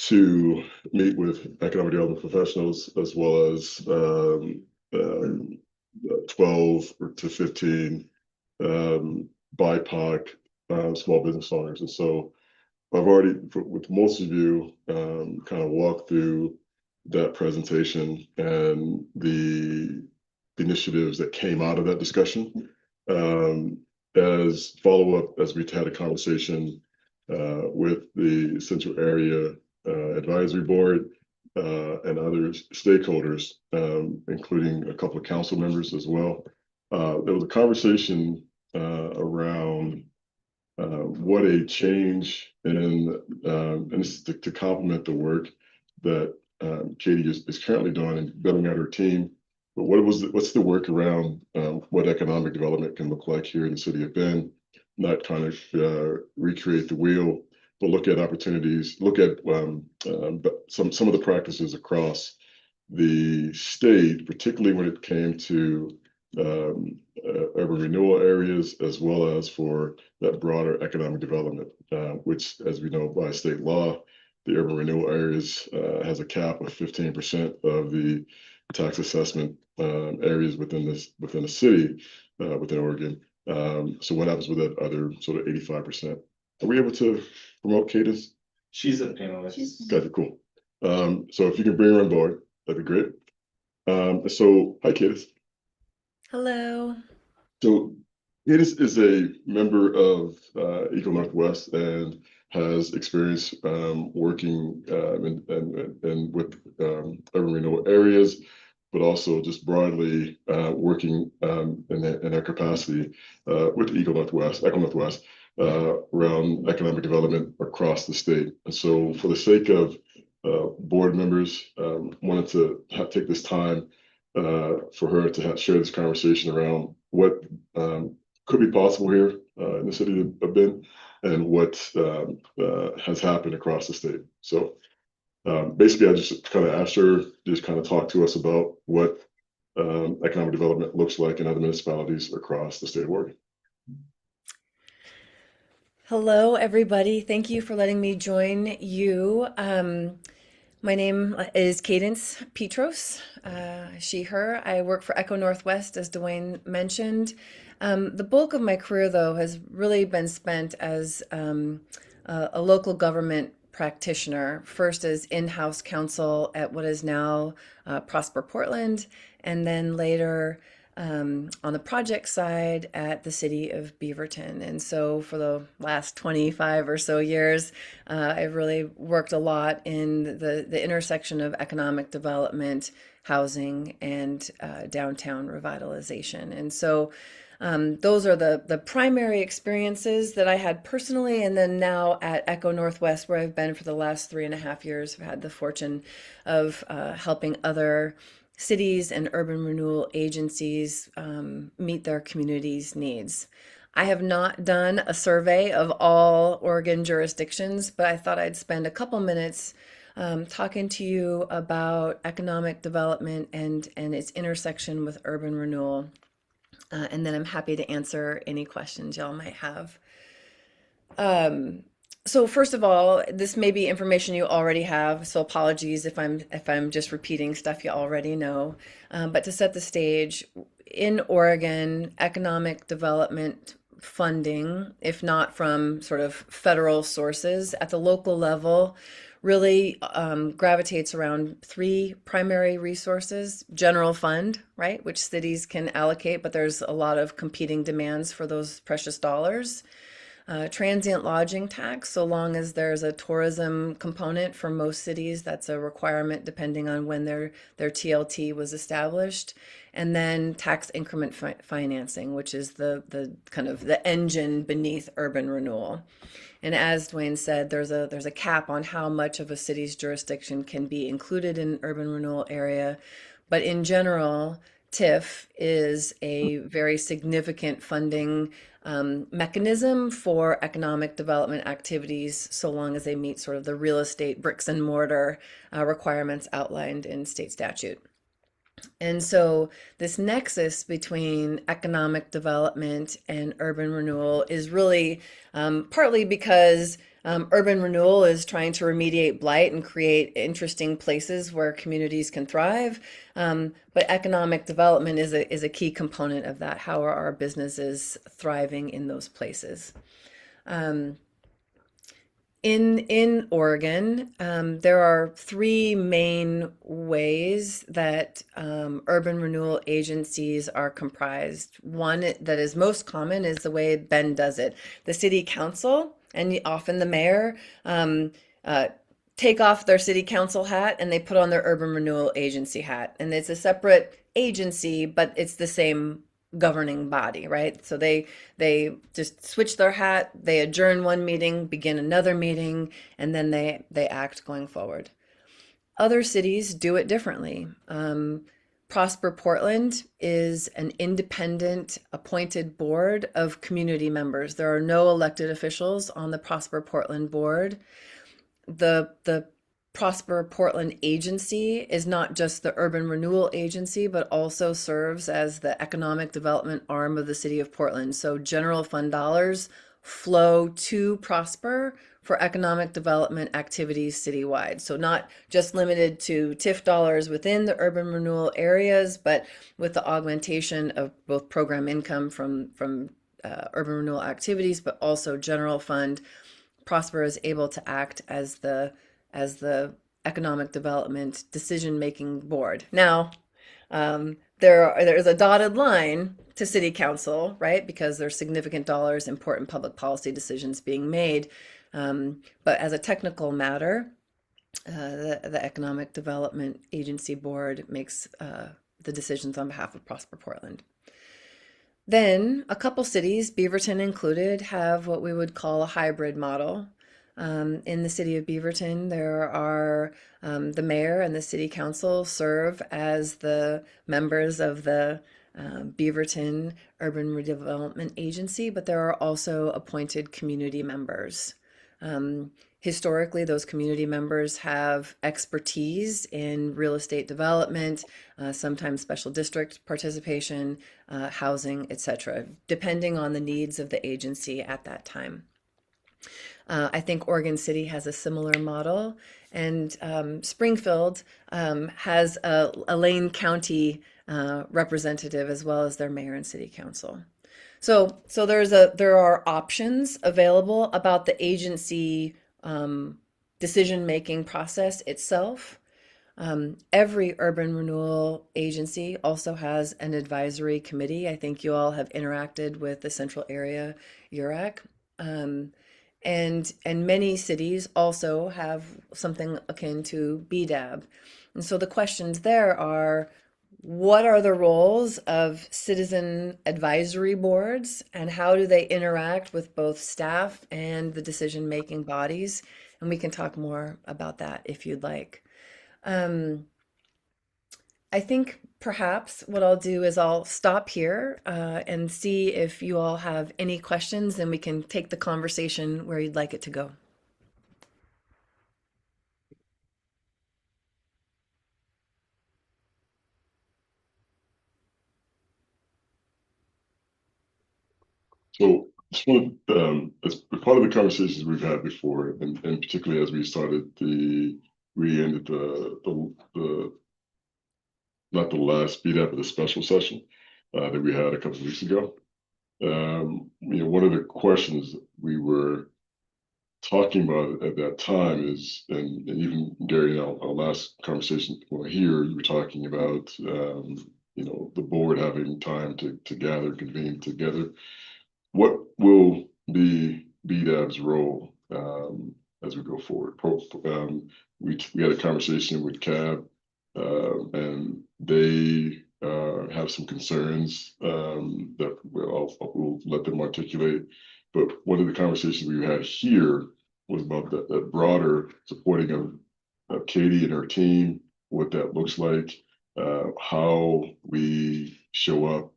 to meet with economic development professionals as well as 12 to 15 BIPOC small business owners. And so I've already, with most of you, kind of walked through that presentation and the initiatives that came out of that discussion. As follow-up, as we had a conversation with the Central Area Advisory Board and other stakeholders, including a couple of council members as well. There was a conversation around what a change in, and this is to complement the work that Katie is currently doing and building out her team. But what's the work around what economic development can look like here in the city of Bend? Not kind of recreate the wheel, but look at opportunities, look at some of the practices across the state, particularly when it came to urban renewal areas, as well as for that broader economic development, which, as we know by state law, the urban renewal areas has a cap of 15% of the tax assessment areas within the city, within Oregon. So what happens with that other sort of 85%? Are we able to promote Cadence? She's a panelist. Gotcha, cool. So if you can bring her on board, that'd be great. So hi, Cadence. Hello. So Cadence is a member of Eco Northwest and has experience working and with urban renewal areas, but also just broadly working in her capacity with Eco Northwest around economic development across the state. And so for the sake of board members, wanted to take this time for her to share this conversation around what could be possible here in the city of Bend and what has happened across the state. So basically, I just kind of asked her to just kind of talk to us about what economic development looks like in other municipalities across the state of Oregon. Hello, everybody. Thank you for letting me join you. My name is Cadence Petros, she, her. I work for Eco Northwest, as Dwayne mentioned. The bulk of my career, though, has really been spent as a local government practitioner, first as in-house counsel at what is now Prosper Portland, and then later on the project side at the city of Beaverton. And so for the last 25 or so years, I've really worked a lot in the intersection of economic development, housing, and downtown revitalization. And so those are the primary experiences that I had personally. And then now at Eco Northwest, where I've been for the last 3.5 years, I've had the fortune of helping other cities and urban renewal agencies meet their communities' needs. I have not done a survey of all Oregon jurisdictions, but I thought I'd spend a couple minutes talking to you about economic development and its intersection with urban renewal. And then I'm happy to answer any questions y'all might have. So first of all, this may be information you already have, so apologies if I'm just repeating stuff you already know. But to set the stage, in Oregon, economic development funding, if not from sort of federal sources, at the local level, really gravitates around 3 primary resources. General fund, right, which cities can allocate, but there's a lot of competing demands for those precious dollars. Transient lodging tax, so long as there's a tourism component for most cities, that's a requirement depending on when their TLT was established. And then tax increment financing, which is the kind of the engine beneath urban renewal. And as Dwayne said, there's a cap on how much of a city's jurisdiction can be included in urban renewal area. But in general, TIF is a very significant funding mechanism for economic development activities, so long as they meet sort of the real estate bricks and mortar requirements outlined in state statute. And so this nexus between economic development and urban renewal is really partly because urban renewal is trying to remediate blight and create interesting places where communities can thrive. But economic development is a key component of that. How are our businesses thriving in those places? In Oregon, there are three main ways that urban renewal agencies are comprised. One that is most common is the way Bend does it. The city council and often the mayor take off their city council hat and they put on their urban renewal agency hat. And it's a separate agency, but it's the same governing body, right? So they just switch their hat, they adjourn one meeting, begin another meeting, and then they act going forward. Other cities do it differently. Prosper Portland is an independent appointed board of community members. There are no elected officials on the Prosper Portland board. The Prosper Portland agency is not just the urban renewal agency, but also serves as the economic development arm of the city of Portland. So general fund dollars flow to Prosper for economic development activities citywide. So not just limited to TIF dollars within the urban renewal areas, but with the augmentation of both program income from urban renewal activities, but also general fund. Prosper is able to act as the economic development decision-making board. Now, there's a dotted line to city council, right? Because there's significant dollars, important public policy decisions being made. But as a technical matter, the Economic Development Agency Board makes the decisions on behalf of Prosper Portland. Then a couple cities, Beaverton included, have what we would call a hybrid model. In the city of Beaverton, there are the mayor and the city council serve as the members of the Beaverton Urban Redevelopment Agency, but there are also appointed community members. Historically, those community members have expertise in real estate development, sometimes special district participation, housing, etc., depending on the needs of the agency at that time. I think Oregon City has a similar model, and Springfield has a Lane County representative as well as their mayor and city council. So there are options available about the agency decision-making process itself. Every urban renewal agency also has an advisory committee. I think you all have interacted with the Central Area URAC. And many cities also have something akin to BDAB. And so the questions there are, what are the roles of citizen advisory boards and how do they interact with both staff and the decision-making bodies? And we can talk more about that if you'd like. I think perhaps what I'll do is I'll stop here and see if you all have any questions, and we can take the conversation where you'd like it to go. So, just want as part of the conversations we've had before, and particularly as we ended the not the last BDAP, but the special session that we had a couple of weeks ago. One of the questions we were talking about at that time is, and even Gary, our last conversation here, you were talking about, the board having time to gather, convene together. What will be BDAB's role as we go forward? We had a conversation with CAB, and they have some concerns that we'll let them articulate. But one of the conversations we had here was about the broader supporting of Katie and her team, what that looks like, how we show up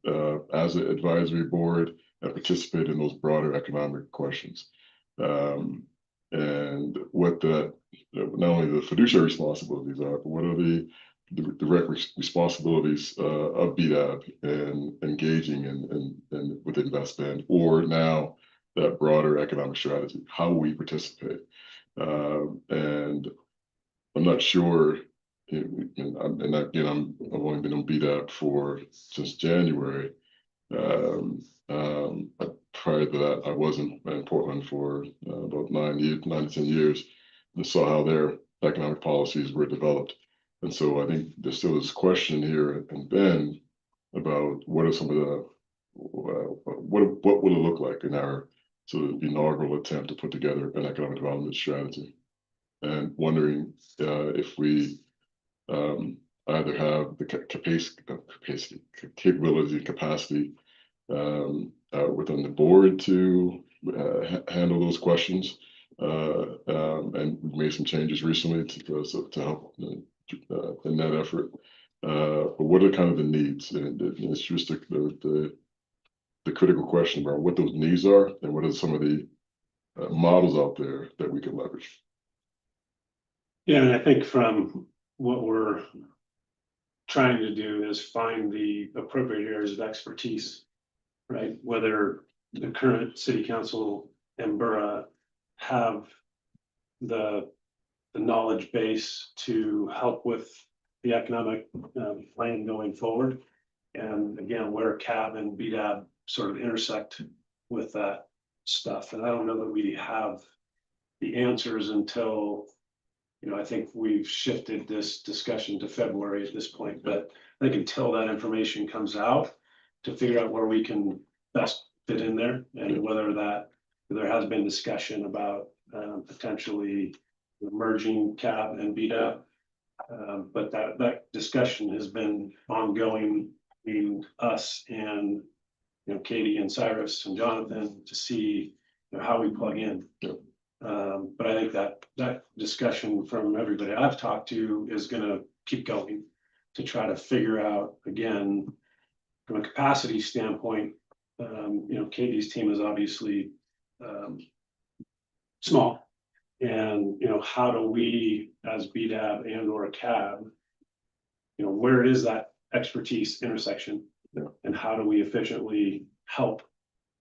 as an advisory board and participate in those broader economic questions. And what that, not only the fiduciary responsibilities are, but what are the the direct responsibilities of BDAB and engaging and with investment, or now that broader economic strategy, how we participate. And I'm not sure, and again, I've only been on BDAB since January. Prior to that, I was in Portland for about 9 to 10 years, and saw how their economic policies were developed. And so I think there's still this question here and then about what are some of the what will it look like in our sort of inaugural attempt to put together an economic development strategy, and wondering if we either have the capability, capacity within the board to handle those questions. And we made some changes recently to help in that effort. But what are kind of the needs? And it's just the critical question about what those needs are, and what are some of the models out there that we can leverage. Yeah, and I think from what we're trying to do is find the appropriate areas of expertise, right? Whether the current city council and borough have the knowledge base to help with the economic plan going forward. And again, where CAB and BDAB sort of intersect with that stuff. And I don't know that we have the answers until, I think we've shifted this discussion to February at this point, but I think until that information comes out, to figure out where we can best fit in there, and whether there has been discussion about potentially merging CAB and BDAB. But that discussion has been ongoing between us and Katie and Cyrus and Jonathan to see how we plug in. But I think that discussion from everybody I've talked to is going to keep going to try to figure out, again, from a capacity standpoint. Katie's team is obviously small, and how do we as BDAB and or CAB, where is that expertise intersection, and how do we efficiently help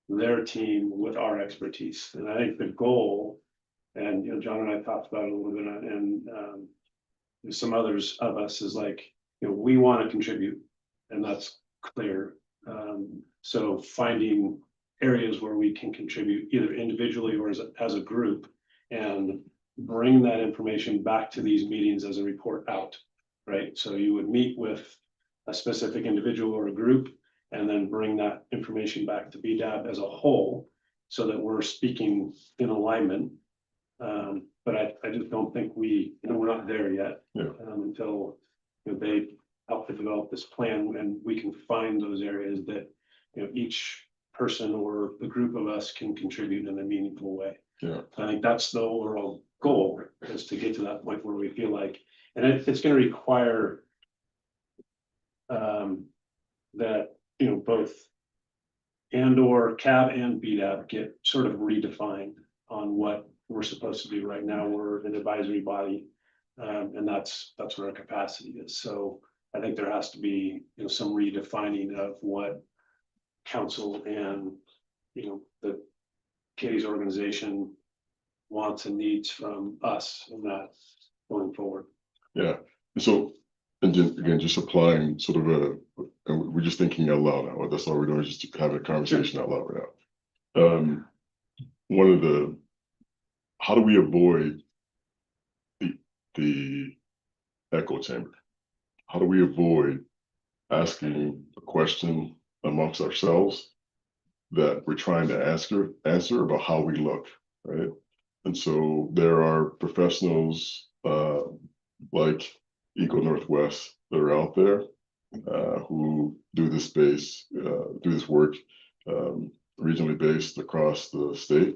their team with our expertise? And I think the goal, and John and I talked about it a little bit, and some others of us, is like, we want to contribute, and that's clear. So finding areas where we can contribute either individually or as a group, and bring that information back to these meetings as a report out, right? So you would meet with a specific individual or a group, and then bring that information back to BDAB as a whole, so that we're speaking in alignment. But I just don't think we're not there yet. Until they help to develop this plan, and we can find those areas that each person or the group of us can contribute in a meaningful way. I think that's the overall goal, is to get to that point where we feel like, and it's going to require that both and or CAB and BDAB get sort of redefined on what we're supposed to do. Right now, we're an advisory body, and that's where our capacity is. So I think there has to be some redefining of what council and the Katie's organization wants and needs from us in that going forward. So, and then again, just applying sort of and we're just thinking out loud now. That's all we're doing, is just having a conversation out loud right now. How do we avoid the echo chamber? How do we avoid asking a question amongst ourselves that we're trying to answer about how we look, right? And so there are professionals like Eco Northwest that are out there who do this work regionally based across the state,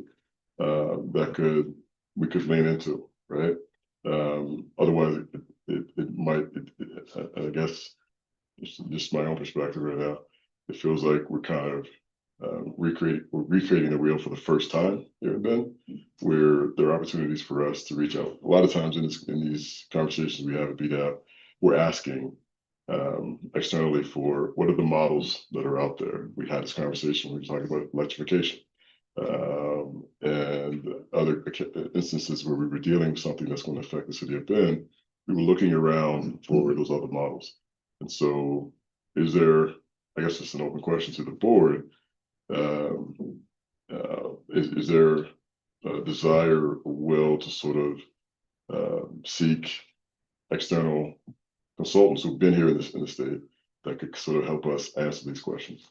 that we could lean into, right? Otherwise, it might, I guess, just my own perspective right now, it feels like we're kind of recreating the wheel for the first time here and then, where there are opportunities for us to reach out. A lot of times in these conversations we have at BDAP, we're asking externally for what are the models that are out there. We had this conversation, we were talking about electrification. And other instances where we were dealing with something that's going to affect the city of Bend, we were looking around for those other models. And so is there, I guess it's an open question to the board, is there a desire or will to sort of seek external consultants who've been here in the state that could sort of help us answer these questions?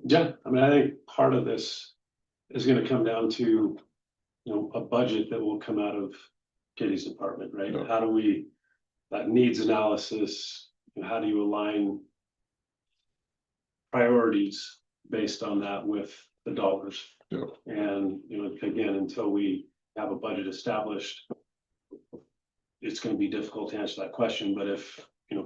Yeah, I mean, I think part of this is gonna come down to, a budget that will come out of Katie's department, right? Yeah. How do we, that needs analysis, how do you align priorities based on that with the dollars? Yeah. And, again, until we have a budget established, it's gonna be difficult to answer that question, but if,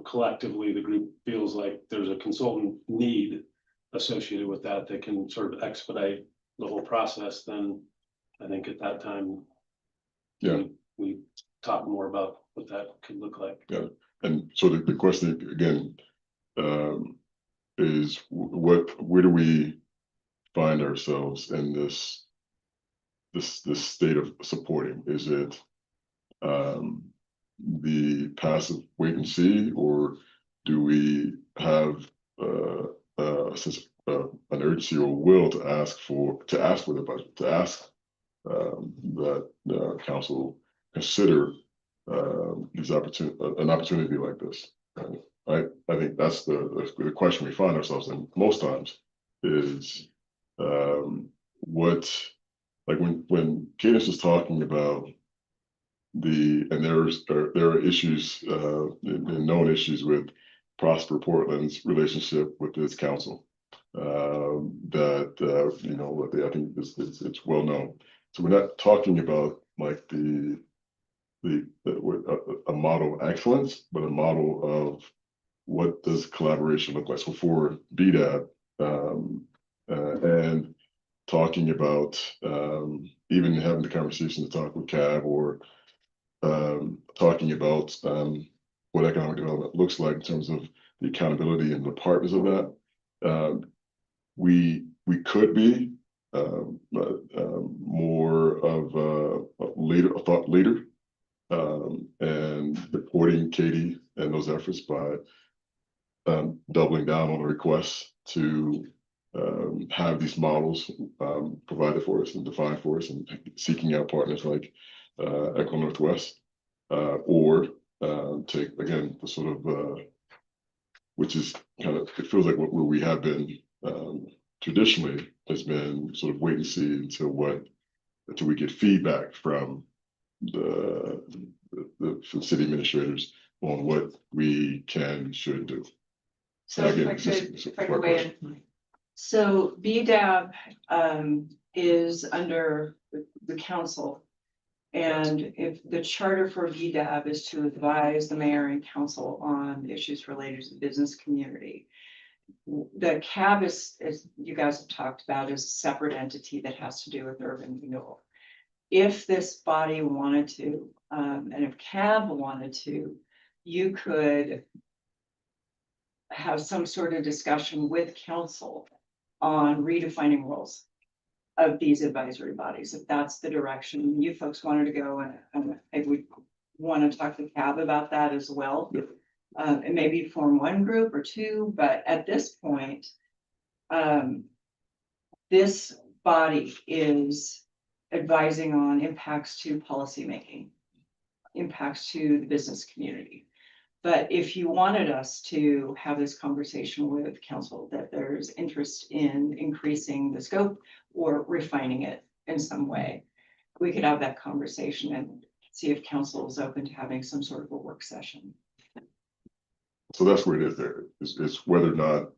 collectively, the group feels like there's a consultant need associated with that, that can sort of expedite the whole process, then I think at that time. Yeah. We talk more about what that could look like. Yeah, and so the question again, is where do we find ourselves in this state of supporting? Is it the passive wait and see, or do we have a sense of an urgency or will to ask for the budget, to ask that council consider an opportunity like this? I think that's the question we find ourselves in most times is what, like when Cadence was talking about and there are issues and known issues with Prosper Portland's relationship with its council that I think it's well known. So we're not talking about like a model of excellence, but a model of what does collaboration look like. So for BDAB and talking about even having the conversation to talk with CAB or talking about what economic development looks like in terms of the accountability and the partners of that. We could be more of a thought leader and supporting Katie and those efforts by doubling down on the requests to have these models provided for us and defined for us, and seeking out partners like Echo Northwest, or take again the sort of which is kind of, it feels like where we have been traditionally has been sort of wait and see until we get feedback from the city administrators on what we can and should do. So Again, if I could weigh in. So BDAB is under the council. And if the charter for BDAB is to advise the mayor and council on issues related to the business community. The CAB is, as you guys have talked about, is a separate entity that has to do with urban renewal. If this body wanted to, and if CAB wanted to, you could have some sort of discussion with council on redefining roles of these advisory bodies, if that's the direction you folks wanted to go, and I would want to talk to CAB about that as well. Yep. And maybe form one group or two, but at this point, this body is advising on impacts to policymaking, impacts to the business community. But if you wanted us to have this conversation with council that there's interest in increasing the scope or refining it in some way, we could have that conversation and see if council is open to having some sort of a work session. So that's where it is there. It's whether or not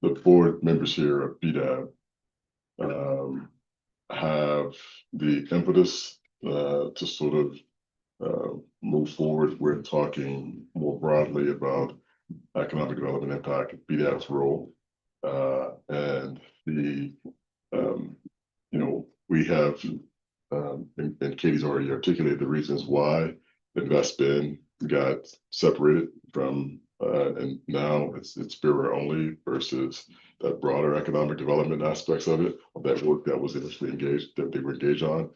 the board members here of BDAB have the impetus to sort of move forward with talking more broadly about economic development impact, BDAB's role, and the we have and Katie's already articulated the reasons why InvestBin got separated from, and now it's Bureau only versus that broader economic development aspects of it, of that work that was initially engaged, that they were engaged on.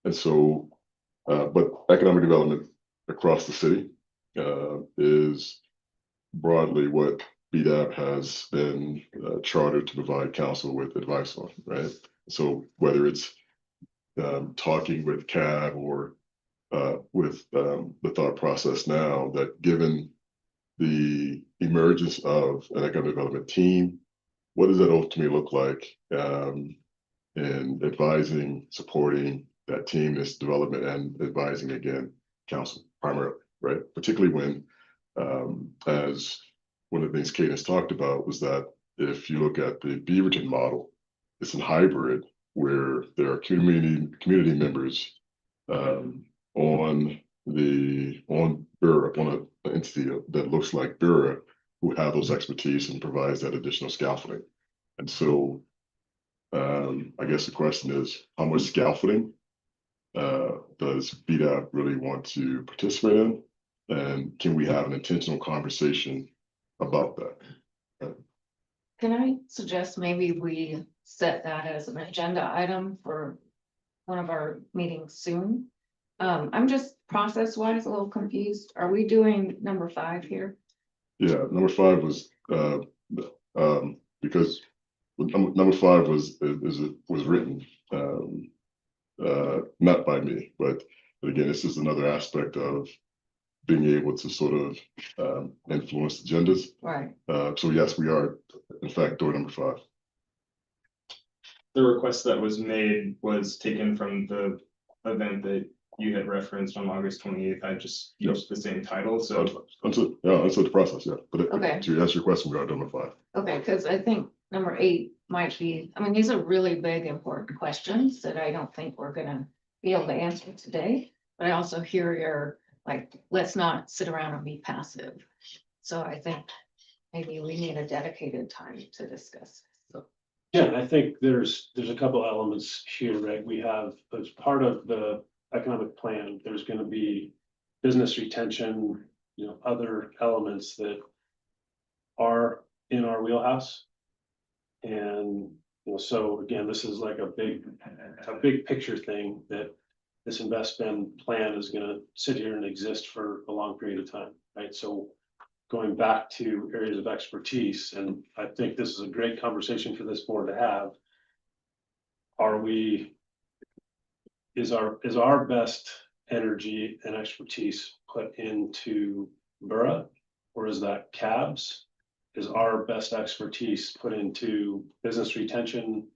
And so, but economic development across the city is broadly what BDAP has been chartered to provide council with advice on, right? So whether it's talking with CAB or with the thought process now that given the emergence of an economic development team, what does that ultimately look like in advising, supporting that team, this development, and advising again, council primarily, right? Particularly when, as one of the things Kate has talked about was that if you look at the Beaverton model, it's a hybrid where there are community members on Bura, on an entity that looks like Bura, who have those expertise and provides that additional scaffolding. And so I guess the question is, how much scaffolding does BDAP really want to participate in? And can we have an intentional conversation about that? Can I suggest maybe we set that as an agenda item for one of our meetings soon? I'm just process-wise a little confused. Are we doing number 5 here? Yeah, number 5 was because number 5 was written not by me, but again, this is another aspect of being able to sort of influence agendas. Right. So yes, we are in fact doing number 5. The request that was made was taken from the event that you had referenced on August 28th. I just used the same title, so. That's the process, yeah. But Okay. to answer your question, we are doing number 5. Okay, because I think number 8 might be, I mean, these are really big, important questions that I don't think we're gonna be able to answer today. But I also hear your, like, let's not sit around and be passive. So I think maybe we need a dedicated time to discuss. So, Yeah, I think there's a couple elements here, right? We have, as part of the economic plan, there's gonna be business retention, other elements that are in our wheelhouse. And, so again, this is like a big picture thing that this investment plan is gonna sit here and exist for a long period of time, right? So going back to areas of expertise, and I think this is a great conversation for this board to have. Is our best energy and expertise put into Bura, or is that cabs? Is our best expertise put into business retention?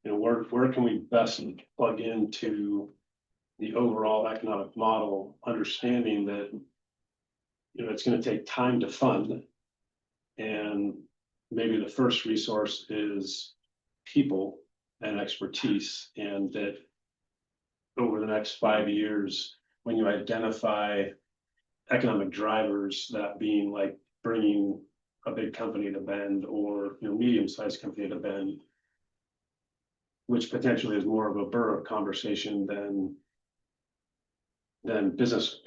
Where can we best plug into the overall economic model, understanding that it's going to take time to fund, and maybe the first resource is people and expertise, and that over the next 5 years, when you identify economic drivers, that being like bringing a big company to Bend or medium-sized company to Bend, which potentially is more of a Borough conversation than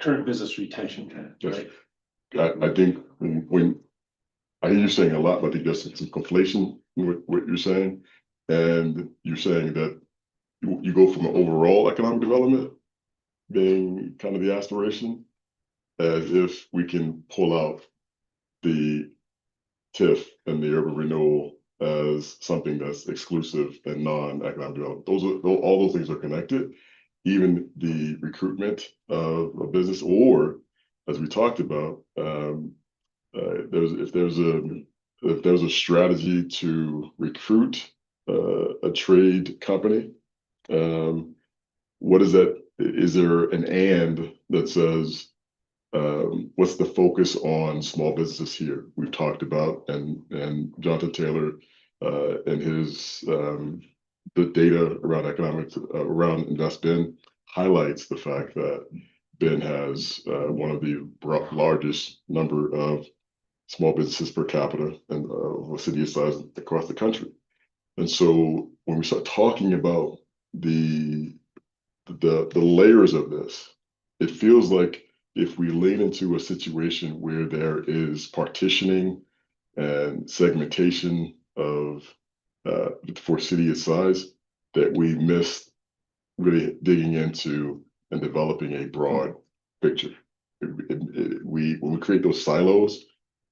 current business retention, right? I think when I hear you saying a lot, but I think there's some conflation with what you're saying. And you're saying that you go from an overall economic development being kind of the aspiration, as if we can pull out the TIF and the urban renewal as something that's exclusive and non-economic development. All those things are connected. Even the recruitment of a business, or as we talked about, if there's a strategy to recruit a trade company, what is that? Is there an and that says what's the focus on small businesses here? We've talked about, and Jonathan Taylor and his the data around economics around InvestBen highlights the fact that Ben has one of the largest number of small businesses per capita and a city size across the country. And so when we start talking about the layers of this, it feels like if we lean into a situation where there is partitioning and segmentation of for city its size, that we miss really digging into and developing a broad picture. When we create those silos,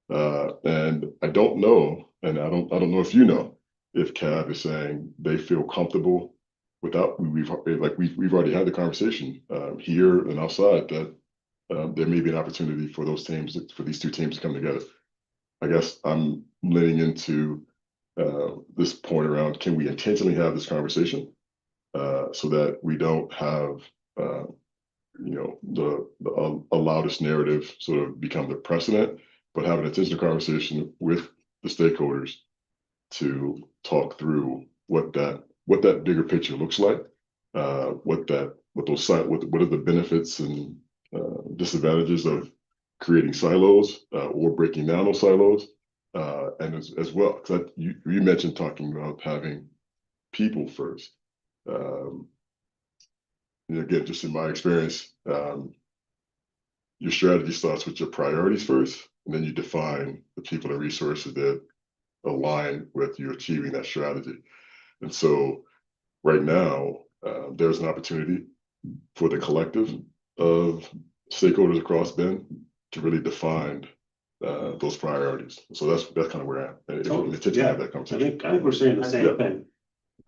and I don't know, and I don't know if you know, if CAB is saying they feel comfortable without, we've already had the conversation here and outside that there may be an opportunity for those teams, for these two teams to come together. I guess I'm leaning into this point around, can we intentionally have this conversation so that we don't have the loudest narrative sort of become the precedent, but have an intentional conversation with the stakeholders to talk through what that bigger picture looks like, what are the benefits and disadvantages of creating silos or breaking down those silos, and as well, because you mentioned talking about having people first. Again, just in my experience, your strategy starts with your priorities first, and then you define the people and resources that align with you achieving that strategy. And so right now, there's an opportunity for the collective of stakeholders across Bend to really define those priorities. So that's kind of where I'm at. Yeah, that I conversation. think we're saying the same thing.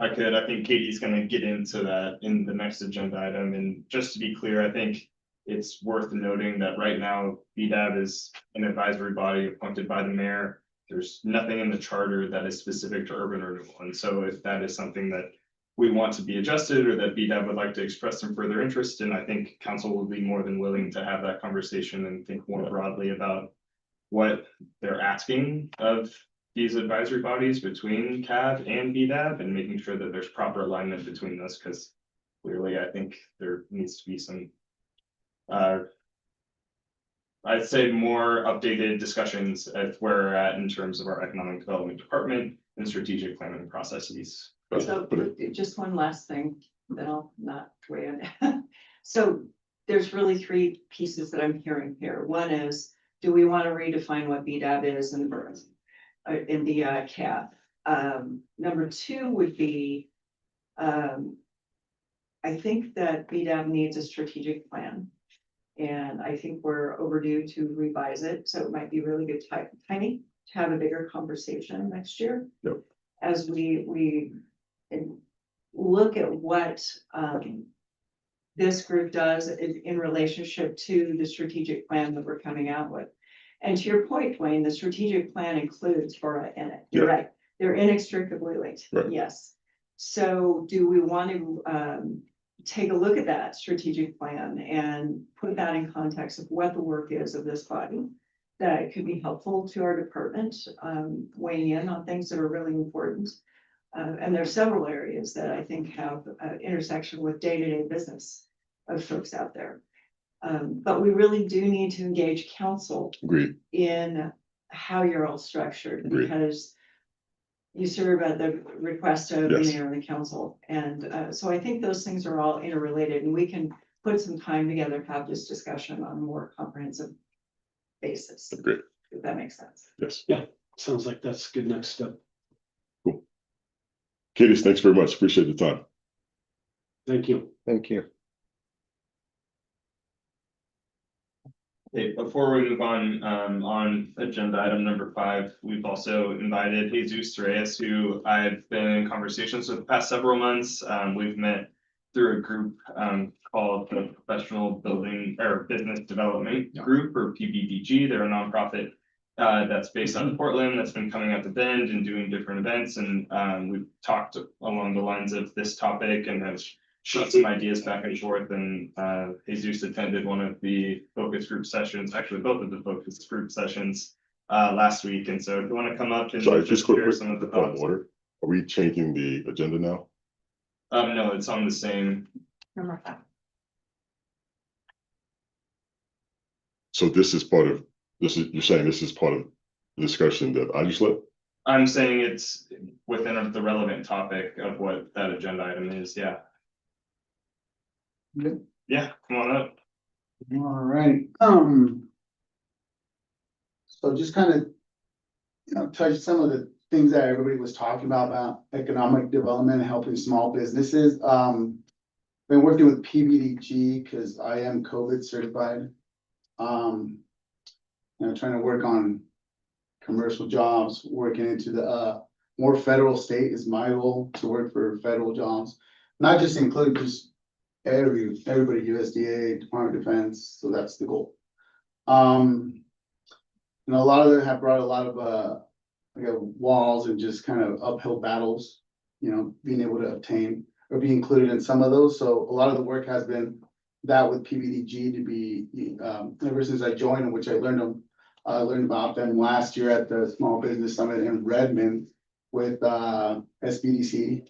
I think Katie's gonna get into that in the next agenda item, and just to be clear, I think it's worth noting that right now, BDAB is an advisory body appointed by the mayor. There's nothing in the charter that is specific to urban renewal, and so if that is something that we want to be adjusted or that BDAB would like to express some further interest in, I think council will be more than willing to have that conversation and think more broadly about what they're asking of these advisory bodies between CAB and BDAB and making sure that there's proper alignment between those, because clearly I think there needs to be some I'd say more updated discussions at where we're at in terms of our economic development department and strategic planning processes. So just one last thing, then I'll not weigh in. So there's really three pieces that I'm hearing here. One is, do we want to redefine what BDAB is in the CAB? Number two would be, I think that BDAB needs a strategic plan. And I think we're overdue to revise it, so it might be really good timing to have a bigger conversation next year. Yep. As we look at what this group does in relationship to the strategic plan that we're coming out with. And to your point, Wayne, the strategic plan includes Fora in it. You're right. They're inextricably linked. Right. Yes. So do we want to take a look at that strategic plan and put that in context of what the work is of this body, that it could be helpful to our department, weighing in on things that are really important. And there's several areas that I think have intersection with day-to-day business of folks out there. But we really do need to engage council Agreed. in how you're all structured, Agreed. because you serve at the request of the Yes. mayor and the council. And so I think those things are all interrelated, and we can put some time together, have this discussion on a more comprehensive basis. Great. If that makes sense. Yes. Sounds like that's a good next step. Cool. Katie, thanks very much. Appreciate the time. Thank you. Thank you. Okay, before we move on agenda item number 5, we've also invited Jesus Reyes, who I've been in conversations with the past several months. We've met through a group called the Professional Building or Business Development Group, or PBDG. They're a nonprofit that's based out of Portland, that's been coming out to Bend and doing different events. And we've talked along the lines of this topic and have shot some ideas back and forth, and Jesus attended one of the focus group sessions, actually both of the focus group sessions last week. And so if you want to come up and Sorry, just quick share some of the point of thoughts. order. Are we changing the agenda now? No, it's on the same. Number 5. So this is part of, you're saying this is part of the discussion that I just led? I'm saying it's within the relevant topic of what that agenda item is. Yeah. Good. Yeah, come on up. All right, so just kind of, touch some of the things that everybody was talking about economic development and helping small businesses. Been working with PBDG because I am COVID certified. Trying to work on commercial jobs, working into the, more federal state is my goal, to work for federal jobs. Not just include just everybody, USDA, Department of Defense, so that's the goal. A lot of them have brought a lot of, walls and just kind of uphill battles, being able to obtain or be included in some of those. So a lot of the work has been that with PBDG to be, ever since I joined, which I learned about them last year at the Small Business Summit in Redmond with, SBDC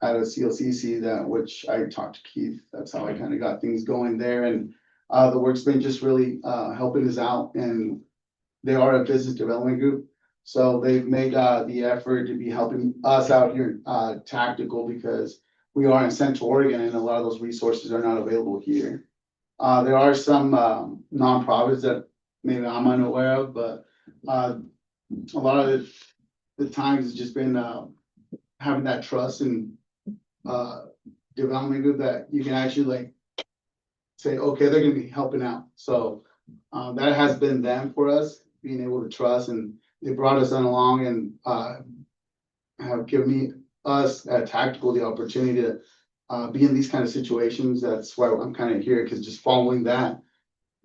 out of CLCC, which I talked to Keith. That's how I kind of got things going there. And the work's been just really helping us out, and they are a business development group. So they've made the effort to be helping us out here tactical, because we are in Central Oregon and a lot of those resources are not available here. There are some nonprofits that maybe I'm unaware of, but a lot of the times it's just been having that trust and development group that you can actually like say, okay, they're gonna be helping out. So that has been them for us, being able to trust, and they brought us on along and have given us at Tactical the opportunity to be in these kind of situations. That's why I'm kind of here, because just following that,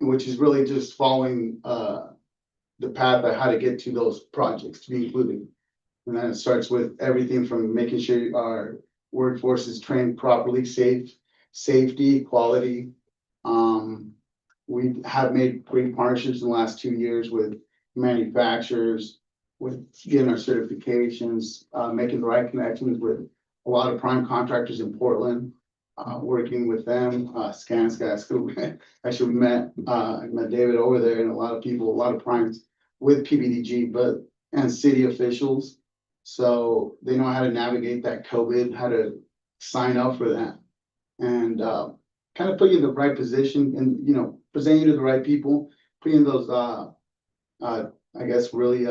which is really just following the path of how to get to those projects to be included. And then it starts with everything from making sure our workforce is trained properly, safety, quality. We have made great partnerships in the last 2 years with manufacturers, with getting our certifications, making the right connections with a lot of prime contractors in Portland, working with them, ScanScas, who actually met David over there, and a lot of people, a lot of primes with PBDG, and city officials. So they know how to navigate that COVID, how to sign up for that, and kind of put you in the right position, and present you to the right people, put you in those I guess really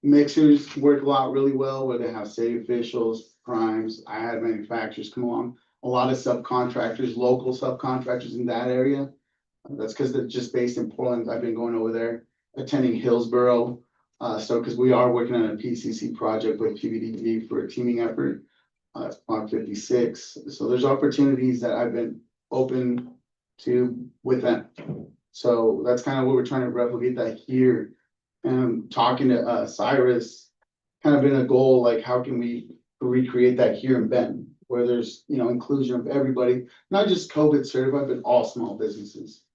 mixers work a lot really well, where they have city officials, primes. I had manufacturers come along, a lot of subcontractors, local subcontractors in that area. That's because they're just based in Portland. I've been going over there, attending Hillsborough. So because we are working on a PCC project with PBDG for a teaming effort. It's Block 56. So there's opportunities that I've been open to with them. So that's kind of what we're trying to replicate that here. And talking to Cyrus, kind of been a goal, like how can we recreate that here in Benton, where there's inclusion of everybody, not just COVID certified, but all small businesses.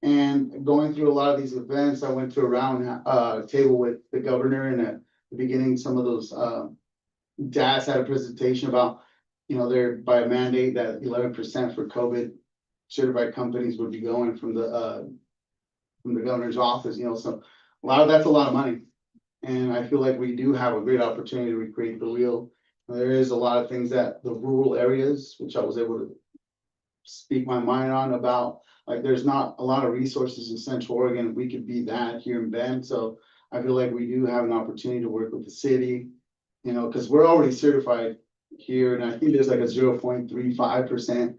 And going through a lot of these events, I went to a round table with the governor, and at the beginning, some of those DAS had a presentation about, they're by a mandate that 11% for COVID certified companies would be going from the governor's office, so a lot of that's a lot of money. And I feel like we do have a great opportunity to recreate the wheel. There is a lot of things that the rural areas, which I was able to speak my mind on about, like there's not a lot of resources in Central Oregon. We could be that here in Bend. So I feel like we do have an opportunity to work with the city, because we're already certified here. And I think there's like a 0.35%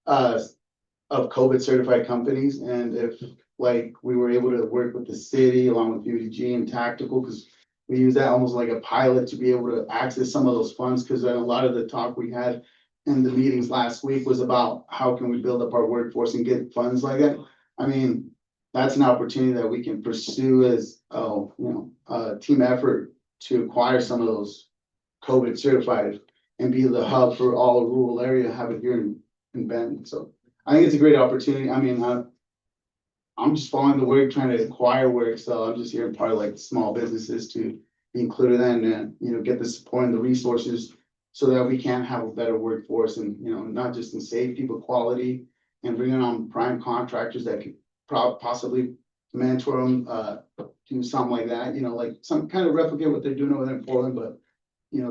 of COVID certified companies. And if like we were able to work with the city along with UDG and Tactical, because we use that almost like a pilot to be able to access some of those funds, because a lot of the talk we had in the meetings last week was about how can we build up our workforce and get funds like that. I mean, that's an opportunity that we can pursue as a team effort to acquire some of those COVID certified and be the hub for all the rural area, have it here in Benton. So I think it's a great opportunity. I mean, I'm just following the work, trying to acquire work. So I'm just here part of like small businesses to be included in and, get the support and the resources so that we can have a better workforce, and, not just in safety, but quality, and bringing on prime contractors that could possibly mentor them, do something like that, like some kind of replicate what they're doing over there in Portland, but,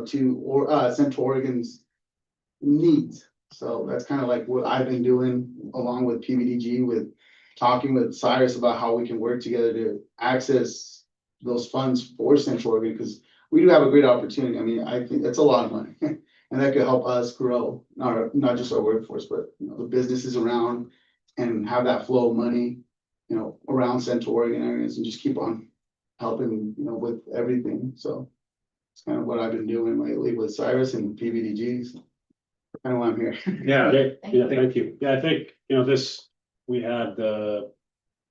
to Central Oregon's needs. So that's kind of like what I've been doing along with PBDG, with talking with Cyrus about how we can work together to access those funds for Central Oregon, because we do have a great opportunity. I mean, I think it's a lot of money. And that could help us grow, not just our workforce, but the businesses around, and have that flow of money, around Central Oregon areas, and just keep on helping, with everything. So it's kind of what I've been doing lately with Cyrus and PBDGs. Kind of why I'm here. Yeah, Thank yeah, thank you. Yeah, I think, we had the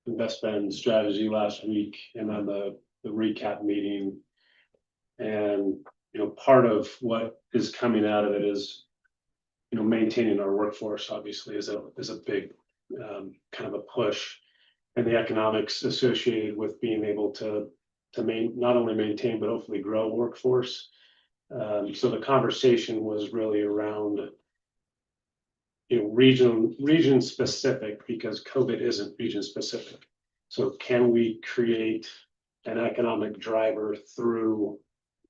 investment strategy last week and then the recap meeting. And, part of what is coming out of it is, maintaining our workforce obviously is a big kind of a push. And the economics associated with being able to not only maintain, but hopefully grow workforce. So the conversation was really around, region specific, because COVID isn't region specific. So can we create an economic driver through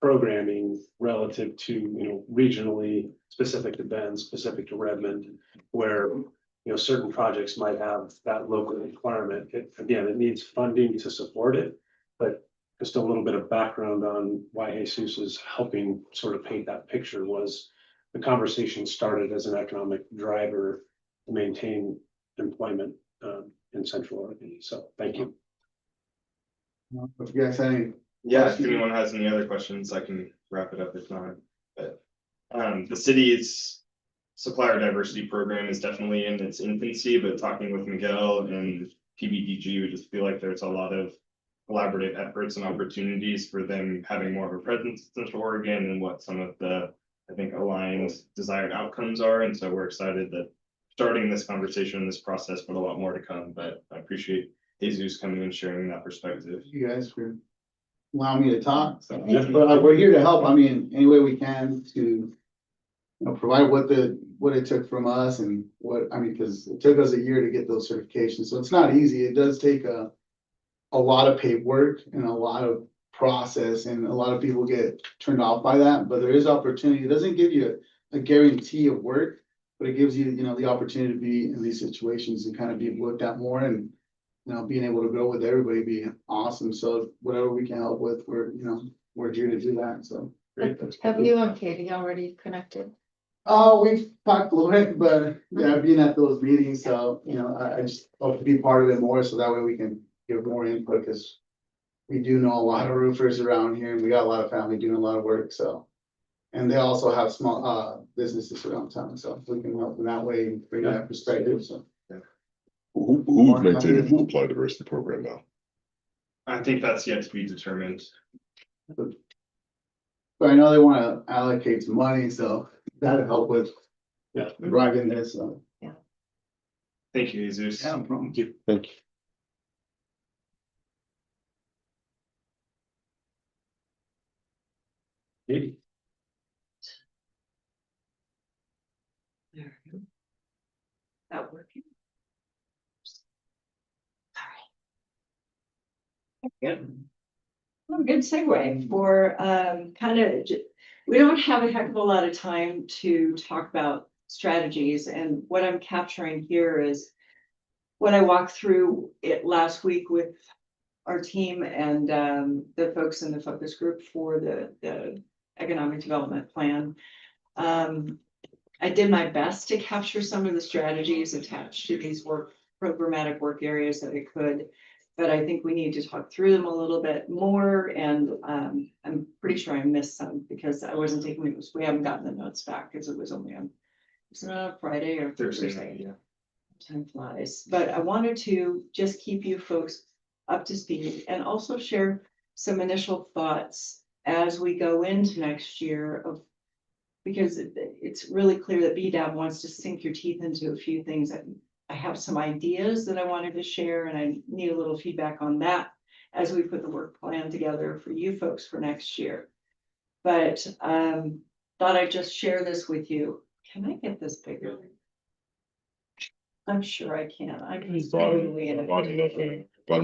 programming relative to, regionally specific to Bend, specific to Redmond, where, certain projects might have that local requirement. It needs funding to support it, but just a little bit of background on why Jesus is helping sort of paint that picture was the conversation started as an economic driver to maintain employment in Central Oregon. So thank you. If you guys have any, Yeah, if anyone has any other questions, I can wrap it up if not. But the city's supplier diversity program is definitely in its infancy, but talking with Miguel and PBDG, we just feel like there's a lot of collaborative efforts and opportunities for them having more of a presence in Central Oregon and what some of the, I think, aligned desired outcomes are. And so we're excited that starting this conversation, this process, but a lot more to come. But I appreciate Jesus coming and sharing that perspective. you guys for allowing me to talk. So, Yeah. but we're here to help. I mean, any way we can to, provide what it took from us, and because it took us a year to get those certifications. So it's not easy. It does take a lot of paperwork and a lot of process, and a lot of people get turned off by that, but there is opportunity. It doesn't give you a guarantee of work, but it gives you, the opportunity to be in these situations and kind of be looked at more, and, being able to go with everybody be awesome. So whatever we can help with, we're here to do that. So. Great. Have you and Katie already connected? Oh, we've talked a little bit, but yeah, being at those meetings, so, I just hope to be part of it more, so that way we can give more input, because we do know a lot of roofers around here, and we got a lot of family doing a lot of work, so. And they also have small, businesses around town, so we can help in that way, and bring that perspective, so. Who's maintaining the supply diversity program now? I think that's yet to be determined. But I know they wanna allocate some money, so that'll help with. Yeah. Driving this, so. Thank you, Jesus. Yeah, no problem. Thank you. Thank you. Katie. There we go. That working? Good. Well, good segue for we don't have a heck of a lot of time to talk about strategies, and what I'm capturing here is what I walked through it last week with our team and the folks in the focus group for the economic development plan. I did my best to capture some of the strategies attached to these programmatic work areas that I could. But I think we need to talk through them a little bit more, and I'm pretty sure I missed some because I wasn't taking notes. We haven't gotten the notes back because it was only on, it's not Friday or Thursday Thursday. night, yeah. Time flies, but I wanted to just keep you folks up to speed and also share some initial thoughts as we go into next year of, because it's really clear that BDAB wants to sink your teeth into a few things. I have some ideas that I wanted to share, and I need a little feedback on that as we put the work plan together for you folks for next year. But thought I'd just share this with you. Can I get this bigger? I'm sure I can. I'm Bottom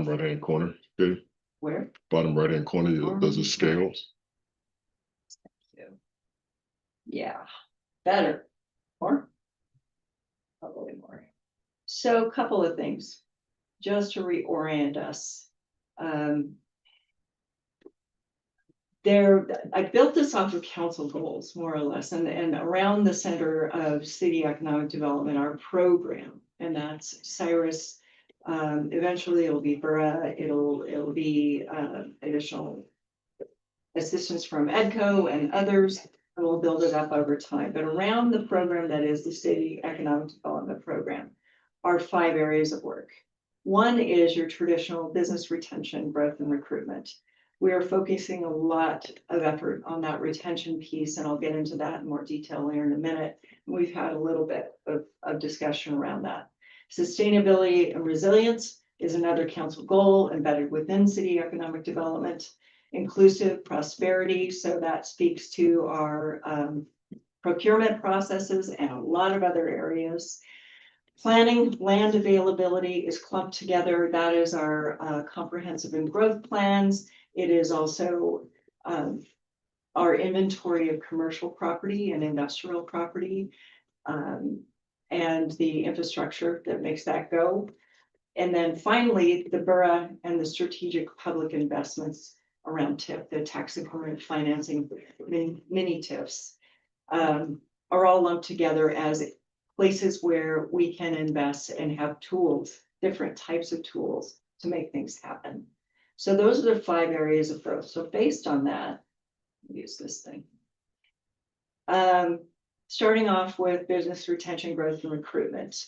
right hand corner, okay, where? bottom right hand corner, there's a scales. Yeah, better. Or So a couple of things, just to reorient us. I built this off of council goals, more or less, and around the center of city economic development, our program, and that's Cyrus. Eventually it'll be Borough, it'll be additional assistance from EDCO and others, and we'll build it up over time. But around the program that is the city economic development program are 5 areas of work. One is your traditional business retention, growth, and recruitment. We are focusing a lot of effort on that retention piece, and I'll get into that in more detail later in a minute. We've had a little bit of discussion around that. Sustainability and resilience is another council goal embedded within city economic development. Inclusive prosperity, so that speaks to our procurement processes and a lot of other areas. Planning, land availability is clumped together. That is our comprehensive and growth plans. It is also our inventory of commercial property and industrial property, and the infrastructure that makes that go. And then finally, the borough and the strategic public investments around TIF, the tax increment financing, mini TIFs, are all lumped together as places where we can invest and have tools, different types of tools to make things happen. So those are the 5 areas of growth. So based on that, use this thing. Starting off with business retention, growth, and recruitment.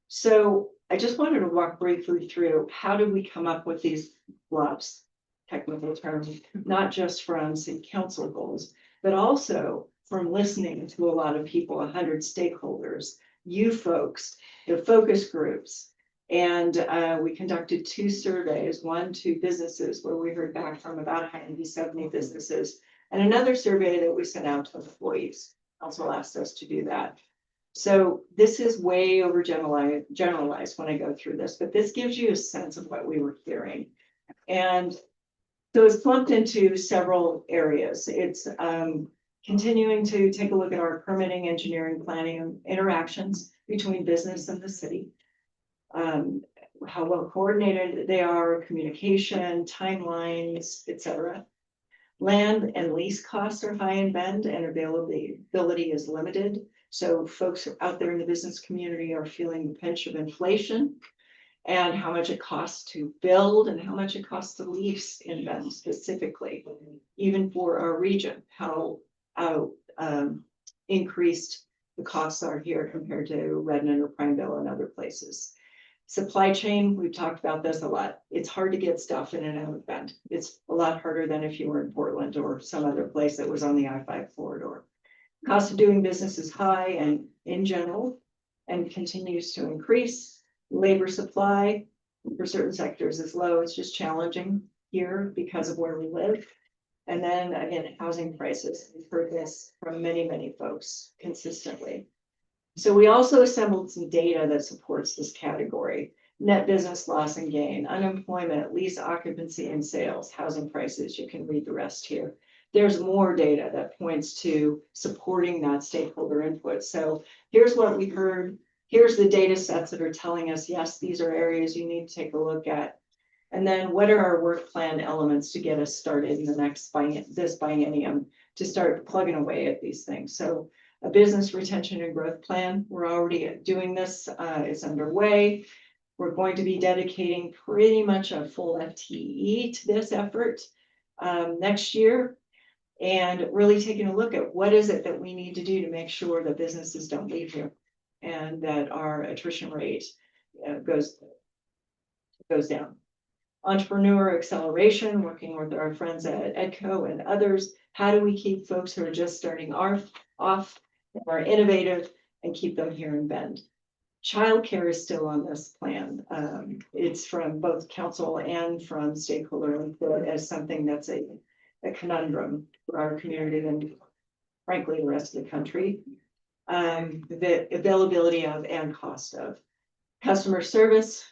So I just wanted to walk briefly through how did we come up with these blobs, technical terms, not just from city council goals, but also from listening to a lot of people, 100 stakeholders, you folks, the focus groups. And we conducted 2 surveys, one to businesses where we heard back from about 170 businesses, and another survey that we sent out to employees. Also asked us to do that. So this is way over generalized when I go through this, but this gives you a sense of what we were hearing. And so it's clumped into several areas. It's continuing to take a look at our permitting, engineering, planning, and interactions between business and the city. How well coordinated they are, communication, timelines, etc. Land and lease costs are high in Bend, and availability is limited. So folks out there in the business community are feeling the pinch of inflation and how much it costs to build and how much it costs to lease in Bend specifically, even for our region, how increased the costs are here compared to Redmond or Prineville and other places. Supply chain, we've talked about this a lot. It's hard to get stuff in and out of Bend. It's a lot harder than if you were in Portland or some other place that was on the I-5 corridor. Cost of doing business is high and in general, and continues to increase. Labor supply for certain sectors is low. It's just challenging here because of where we live. And then again, housing prices. We've heard this from many, many folks consistently. So we also assembled some data that supports this category. Net business loss and gain, unemployment, lease occupancy and sales, housing prices. You can read the rest here. There's more data that points to supporting that stakeholder input. So here's what we heard. Here's the data sets that are telling us, yes, these are areas you need to take a look at. And then what are our work plan elements to get us started in the next this biennium to start plugging away at these things. So a business retention and growth plan. We're already doing this. It's underway. We're going to be dedicating pretty much a full FTE to this effort next year, and really taking a look at what is it that we need to do to make sure that businesses don't leave here and that our attrition rate goes down. Entrepreneur acceleration, working with our friends at EDCO and others. How do we keep folks who are just starting off, are innovative, and keep them here in Bend? Childcare is still on this plan. It's from both council and from stakeholder input as something that's a conundrum for our community and frankly the rest of the country. The availability of and cost of customer service.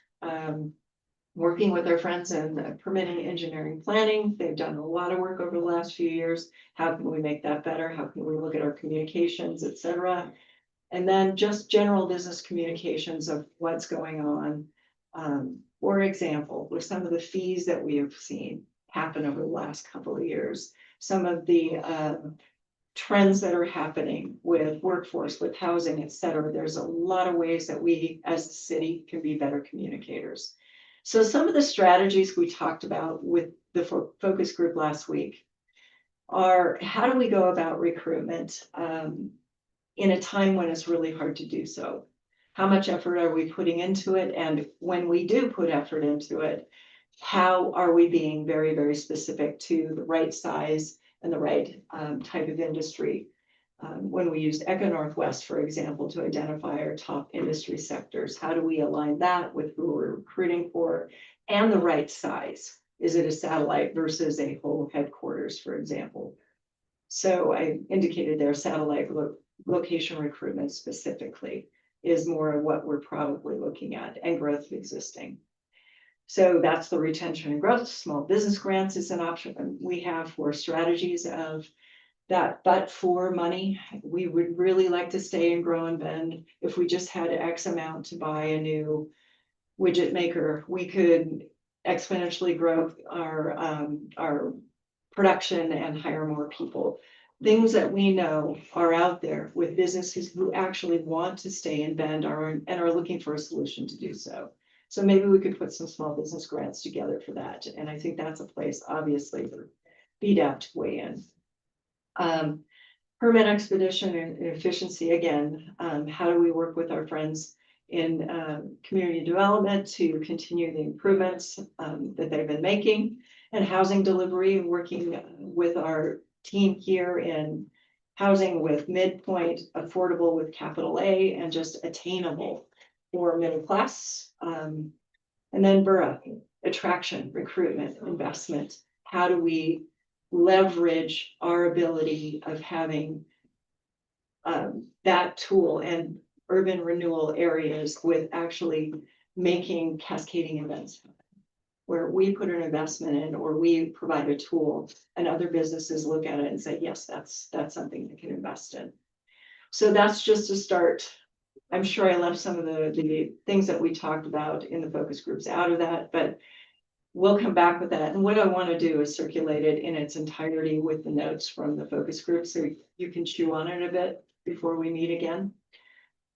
Working with our friends in permitting, engineering, planning. They've done a lot of work over the last few years. How can we make that better? How can we look at our communications, etc.? And then just general business communications of what's going on. For example, with some of the fees that we have seen happen over the last couple of years, some of the trends that are happening with workforce, with housing, et cetera. There's a lot of ways that we as a city can be better communicators. So some of the strategies we talked about with the focus group last week are how do we go about recruitment in a time when it's really hard to do so? How much effort are we putting into it? And when we do put effort into it, how are we being very, very specific to the right size and the right type of industry? When we used Echo Northwest, for example, to identify our top industry sectors, how do we align that with who we're recruiting for and the right size? Is it a satellite versus a whole headquarters, for example? So I indicated there satellite location recruitment specifically is more of what we're probably looking at, and growth of existing. So that's the retention and growth. Small business grants is an option we have for strategies of that, but for money, we would really like to stay and grow and bend. If we just had X amount to buy a new widget maker, we could exponentially grow our production and hire more people. Things that we know are out there with businesses who actually want to stay in Bend and are looking for a solution to do so. So maybe we could put some small business grants together for that. And I think that's a place, obviously, for BDAP to weigh in. Permit expedition and efficiency, again, how do we work with our friends in community development to continue the improvements that they've been making, and housing delivery, working with our team here in housing with midpoint, affordable with capital A, and just attainable for middle class. And then Borough, attraction, recruitment, investment. How do we leverage our ability of having that tool and urban renewal areas with actually making cascading events happen, where we put an investment in or we provide a tool and other businesses look at it and say, yes, that's something they can invest in. So that's just a start. I'm sure I left some of the things that we talked about in the focus groups out of that, but we'll come back with that. And what I want to do is circulate it in its entirety with the notes from the focus group so you can chew on it a bit before we meet again.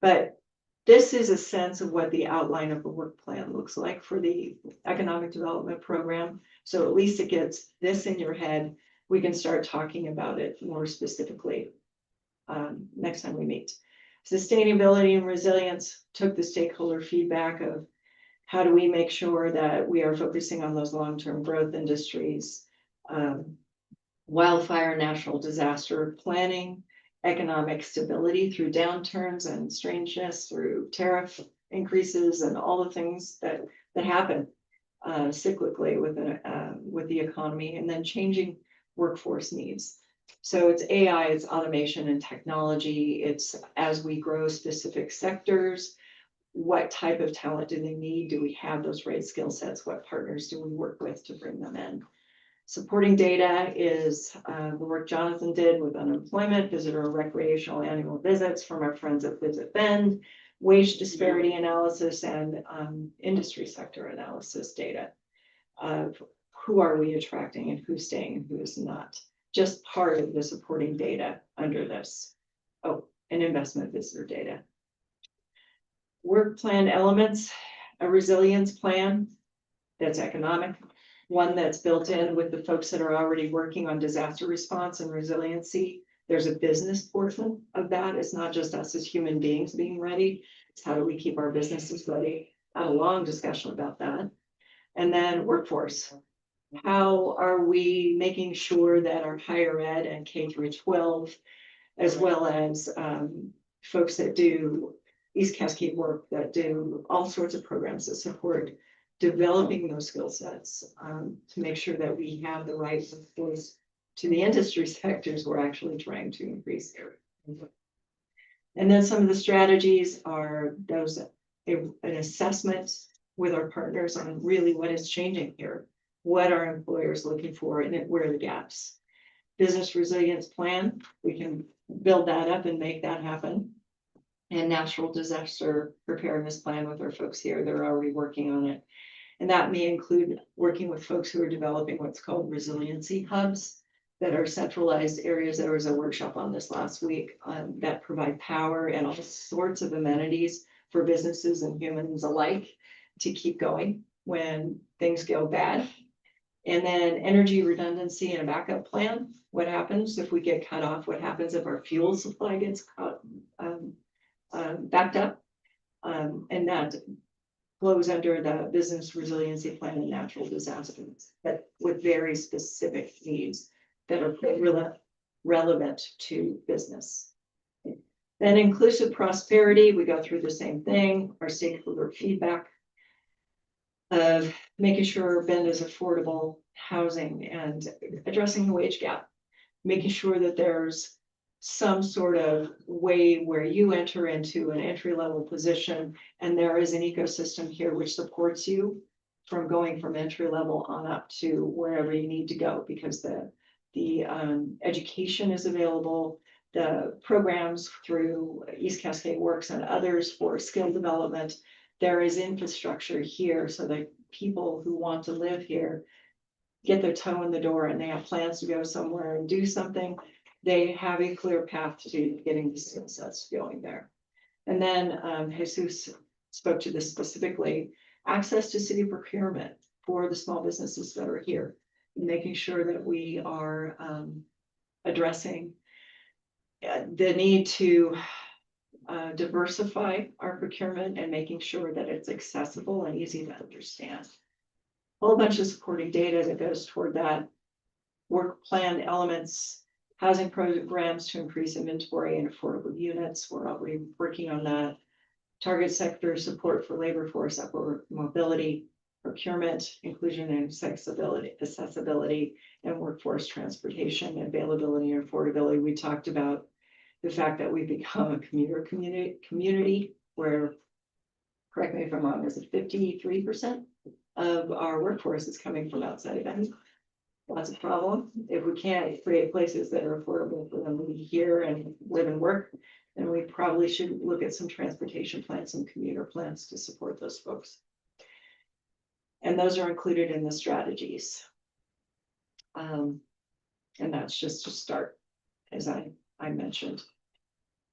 But this is a sense of what the outline of the work plan looks like for the economic development program. So at least it gets this in your head. We can start talking about it more specifically next time we meet. Sustainability and resilience, took the stakeholder feedback of how do we make sure that we are focusing on those long-term growth industries, wildfire, natural disaster planning, economic stability through downturns and strangeness, through tariff increases and all the things that happen cyclically with the economy, and then changing workforce needs. So it's AI, it's automation and technology. It's as we grow specific sectors, what type of talent do they need? Do we have those right skill sets? What partners do we work with to bring them in? Supporting data is the work Jonathan did with unemployment, visitor recreational annual visits from our friends at Visit Bend, wage disparity analysis, and industry sector analysis data of who are we attracting and who's staying and who is not. Just part of the supporting data under this. Oh, and investment visitor data. Work plan elements, a resilience plan that's economic, one that's built in with the folks that are already working on disaster response and resiliency. There's a business portion of that. It's not just us as human beings being ready. It's how do we keep our businesses ready? Had a long discussion about that. And then workforce. How are we making sure that our higher ed and K through 12, as well as folks that do East Cascade work, that do all sorts of programs that support developing those skill sets to make sure that we have the right voice to the industry sectors we're actually trying to increase here. And then some of the strategies are those an assessment with our partners on really what is changing here, what are employers looking for, and where are the gaps. Business resilience plan, we can build that up and make that happen. and natural disaster preparedness plan with our folks here. They're already working on it. And that may include working with folks who are developing what's called resiliency hubs that are centralized areas. There was a workshop on this last week that provide power and all sorts of amenities for businesses and humans alike to keep going when things go bad. And then energy redundancy and a backup plan. What happens if we get cut off? What happens if our fuel supply gets backed up? And that flows under the business resiliency plan and natural disasters, but with very specific needs that are relevant to business. Then inclusive prosperity, we go through the same thing, our stakeholder feedback of making sure Bend is affordable housing and addressing the wage gap, making sure that there's some sort of way where you enter into an entry-level position and there is an ecosystem here which supports you from going from entry level on up to wherever you need to go, because the education is available, the programs through East Cascade Works and others for skill development. There is infrastructure here so that people who want to live here get their toe in the door and they have plans to go somewhere and do something. They have a clear path to getting the skill sets going there. And then Jesus spoke to this specifically, access to city procurement for the small businesses that are here, making sure that we are addressing the need to diversify our procurement and making sure that it's accessible and easy to understand. A whole bunch of supporting data that goes toward that. Work plan elements, housing programs to increase inventory and affordable units. We're already working on that. Target sector support for labor force upward mobility, procurement, inclusion and accessibility, and workforce transportation, availability and affordability. We talked about the fact that we've become a commuter community where, correct me if I'm wrong, is it 53% of our workforce is coming from outside of Bend? That's a problem. If we can't create places that are affordable for them to be here and live and work, then we probably should look at some transportation plans, some commuter plans to support those folks. And those are included in the strategies. And that's just to start, as I mentioned.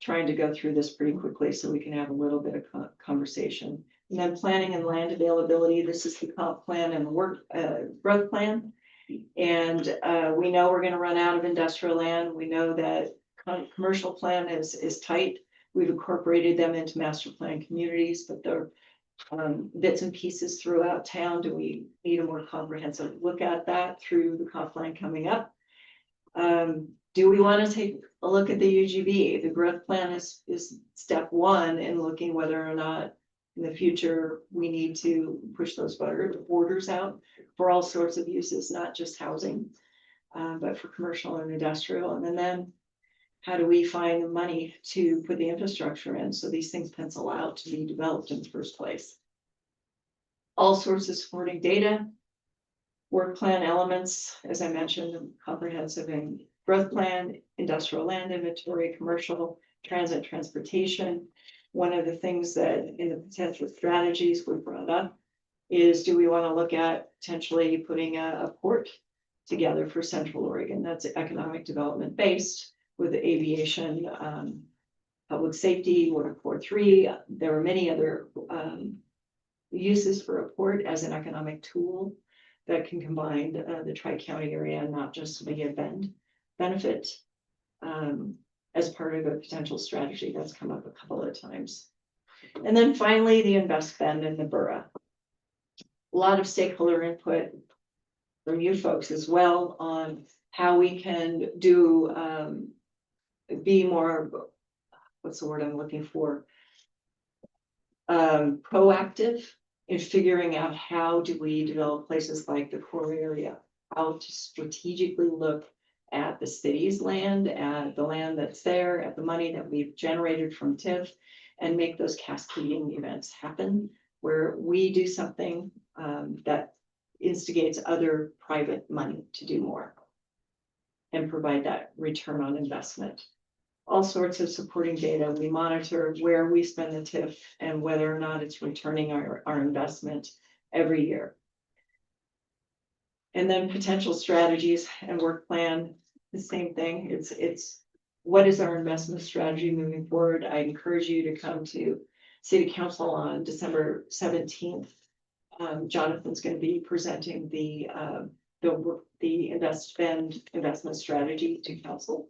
Trying to go through this pretty quickly so we can have a little bit of conversation. And then planning and land availability. This is the comp plan and the work growth plan. And we know we're going to run out of industrial land. We know that commercial plan is tight. We've incorporated them into master plan communities, but they're bits and pieces throughout town. Do we need a more comprehensive look at that through the comp plan coming up? Do we want to take a look at the UGB? The growth plan is step one in looking whether or not in the future we need to push those borders out for all sorts of uses, not just housing, but for commercial and industrial. And then how do we find the money to put the infrastructure in so these things pencil out to be developed in the first place? All sorts of supporting data, work plan elements, as I mentioned, comprehensive and growth plan, industrial land inventory, commercial, transit, transportation. One of the things that in the potential strategies we brought up is, do we want to look at potentially putting a port together for Central Oregon? That's economic development based with aviation, public safety, Water Port 3. There are many other uses for a port as an economic tool that can combine the Tri-County area and not just be a Bend benefit as part of a potential strategy that's come up a couple of times. And then finally, the Invest Bend and the borough. A lot of stakeholder input from you folks as well on how we can do be more, what's the word I'm looking for? Proactive in figuring out how do we develop places like the core area, how to strategically look at the city's land, at the land that's there, at the money that we've generated from TIF, and make those cascading events happen where we do something that instigates other private money to do more and provide that return on investment all sorts of supporting data. We monitor where we spend the TIF and whether or not it's returning our investment every year. And then potential strategies and work plan, the same thing. It's what is our investment strategy moving forward? I encourage you to come to City Council on December 17th. Jonathan's going to be presenting the investment strategy to council.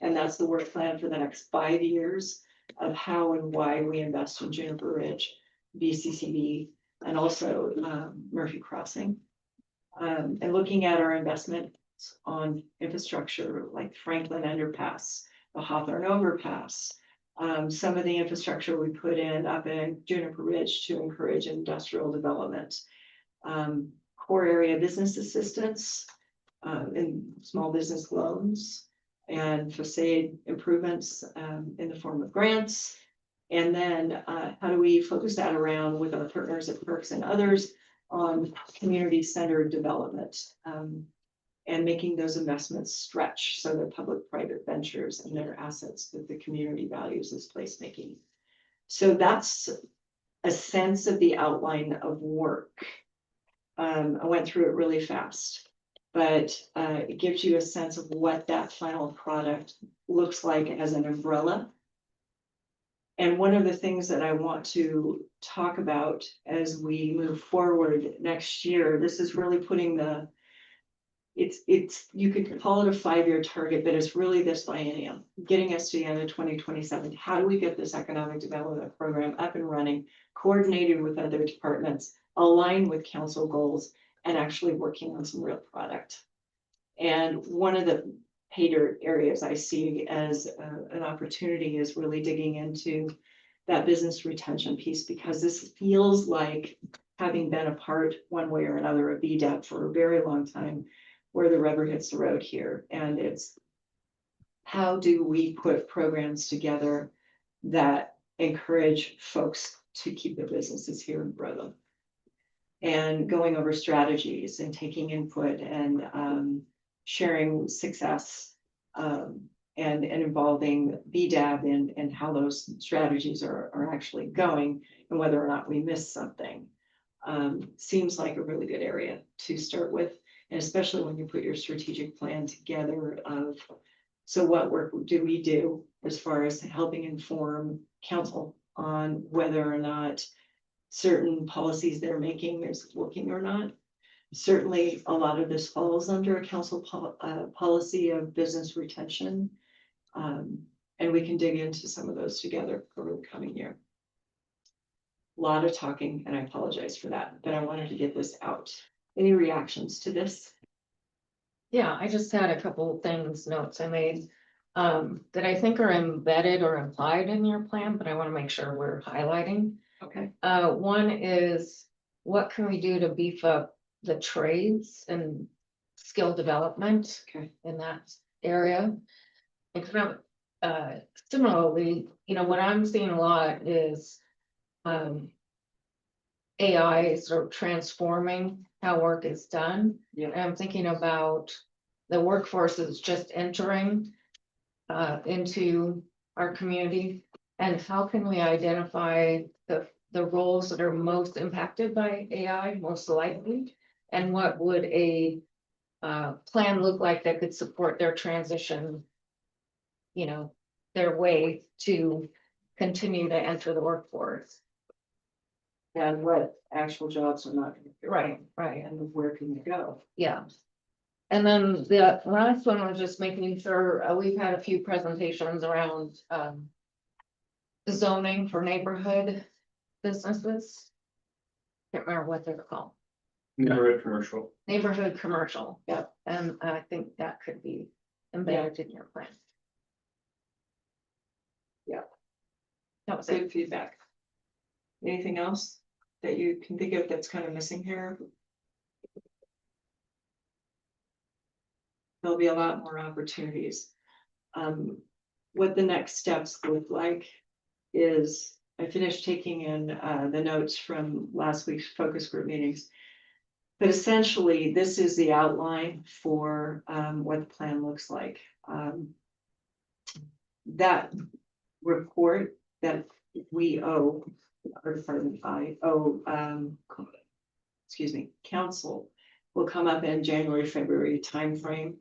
And that's the work plan for the next 5 years of how and why we invest in Juniper Ridge, BCCB, and also Murphy Crossing. And looking at our investments on infrastructure like Franklin Underpass, the Hawthorne Overpass, some of the infrastructure we put in up in Juniper Ridge to encourage industrial development, core area business assistance, and small business loans, and facade improvements in the form of grants. And then how do we focus that around with our partners at Perks and others on community-centered development, and making those investments stretch so they're public-private ventures and their assets that the community values as placemaking. So that's a sense of the outline of work. I went through it really fast, but it gives you a sense of what that final product looks like as an umbrella. And one of the things that I want to talk about as we move forward next year, this is really putting you could call it a 5-year target, but it's really this biennium, getting us to the end of 2027. How do we get this economic development program up and running, coordinated with other departments, aligned with council goals, and actually working on some real product? And one of the pay dirt areas I see as an opportunity is really digging into that business retention piece, because this feels like, having been a part one way or another of BDAP for a very long time, where the rubber hits the road here. And it's how do we put programs together that encourage folks to keep their businesses here and grow them, and going over strategies and taking input and sharing success, and involving BDAB in how those strategies are actually going, and whether or not we miss something. Seems like a really good area to start with, and especially when you put your strategic plan together of, so what work do we do as far as helping inform council on whether or not certain policies they're making is working or not. Certainly, a lot of this falls under a council policy of business retention. And we can dig into some of those together over the coming year. A lot of talking, and I apologize for that, but I wanted to get this out. Any reactions to this? Yeah, I just had a couple of notes I made that I think are embedded or implied in your plan, but I want to make sure we're highlighting. Okay. One is, what can we do to beef up the trades and skill development in that area? And similarly, what I'm seeing a lot is AI sort of transforming how work is done. Yeah. And I'm thinking about the workforce is just entering into our community, and how can we identify the roles that are most impacted by AI, most likely, and what would a plan look like that could support their transition, their way to continue to enter the workforce. And what actual jobs are not. Right. And where can you go? Yeah. And then the last one was just making sure, we've had a few presentations around zoning for neighborhood businesses. Can't remember what they're called. Neighborhood commercial. Neighborhood commercial, yep, and I think that could be embedded in your plan. Yeah. That was it. Good feedback. Anything else that you can think of that's kind of missing here? There'll be a lot more opportunities. What the next steps look like is, I finished taking in the notes from last week's focus group meetings. But essentially, this is the outline for what the plan looks like. that report that we owe, our department, I owe, excuse me, council will come up in January, February timeframe.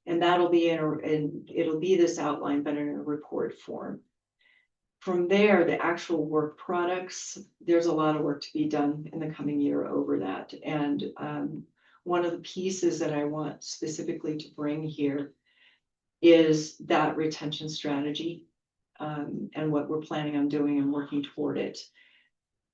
And that'll be it'll be this outline, but in a report form. From there, the actual work products, there's a lot of work to be done in the coming year over that. And one of the pieces that I want specifically to bring here is that retention strategy, and what we're planning on doing and working toward it.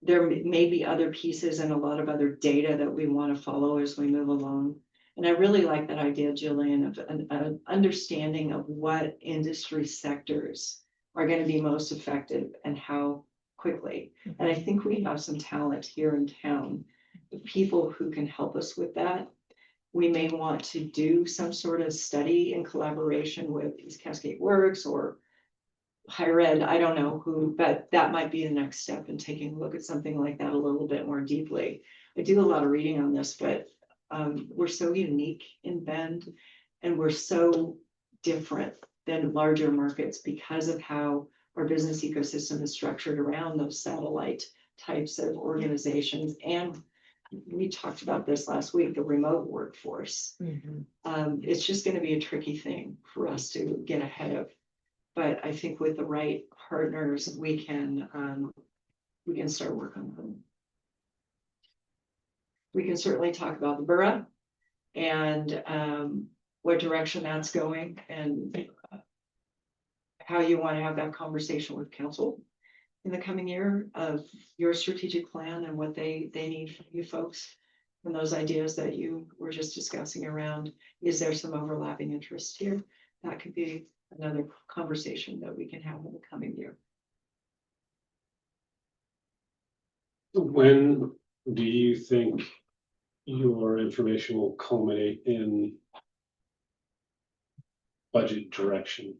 There may be other pieces and a lot of other data that we want to follow as we move along. And I really like that idea, Jillian, of an understanding of what industry sectors are going to be most effective and how quickly. And I think we have some talent here in town, the people who can help us with that. We may want to do some sort of study in collaboration with East Cascade Works or higher ed, I don't know who, but that might be the next step in taking a look at something like that a little bit more deeply. I do a lot of reading on this, but we're so unique in Bend and we're so different than larger markets because of how our business ecosystem is structured around those satellite types of organizations. And we talked about this last week, the remote workforce. It's just going to be a tricky thing for us to get ahead of. But I think with the right partners, we can start working on them. We can certainly talk about the borough and what direction that's going and how you want to have that conversation with council in the coming year of your strategic plan and what they need from you folks. And those ideas that you were just discussing around, is there some overlapping interest here? That could be another conversation that we can have in the coming year. When do you think your information will culminate in budget direction?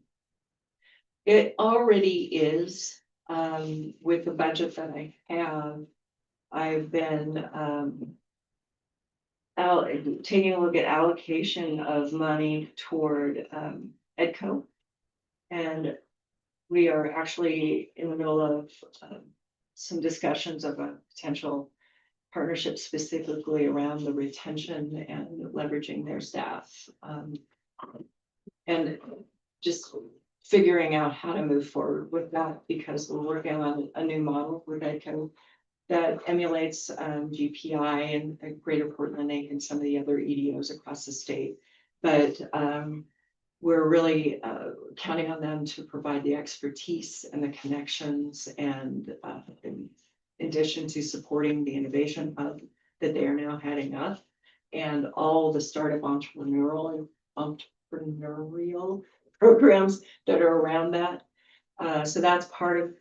It already is, with the budget that I have. I've been taking a look at allocation of money toward EDCO. And we are actually in the middle of some discussions of a potential partnership specifically around the retention and leveraging their staff. And just figuring out how to move forward with that because we're working on a new model with EDCO that emulates GPI and Greater Portland Lake and some of the other EDOs across the state. But we're really counting on them to provide the expertise and the connections and in addition to supporting the innovation hub that they are now heading up and all the startup entrepreneurial programs that are around that. So that's part of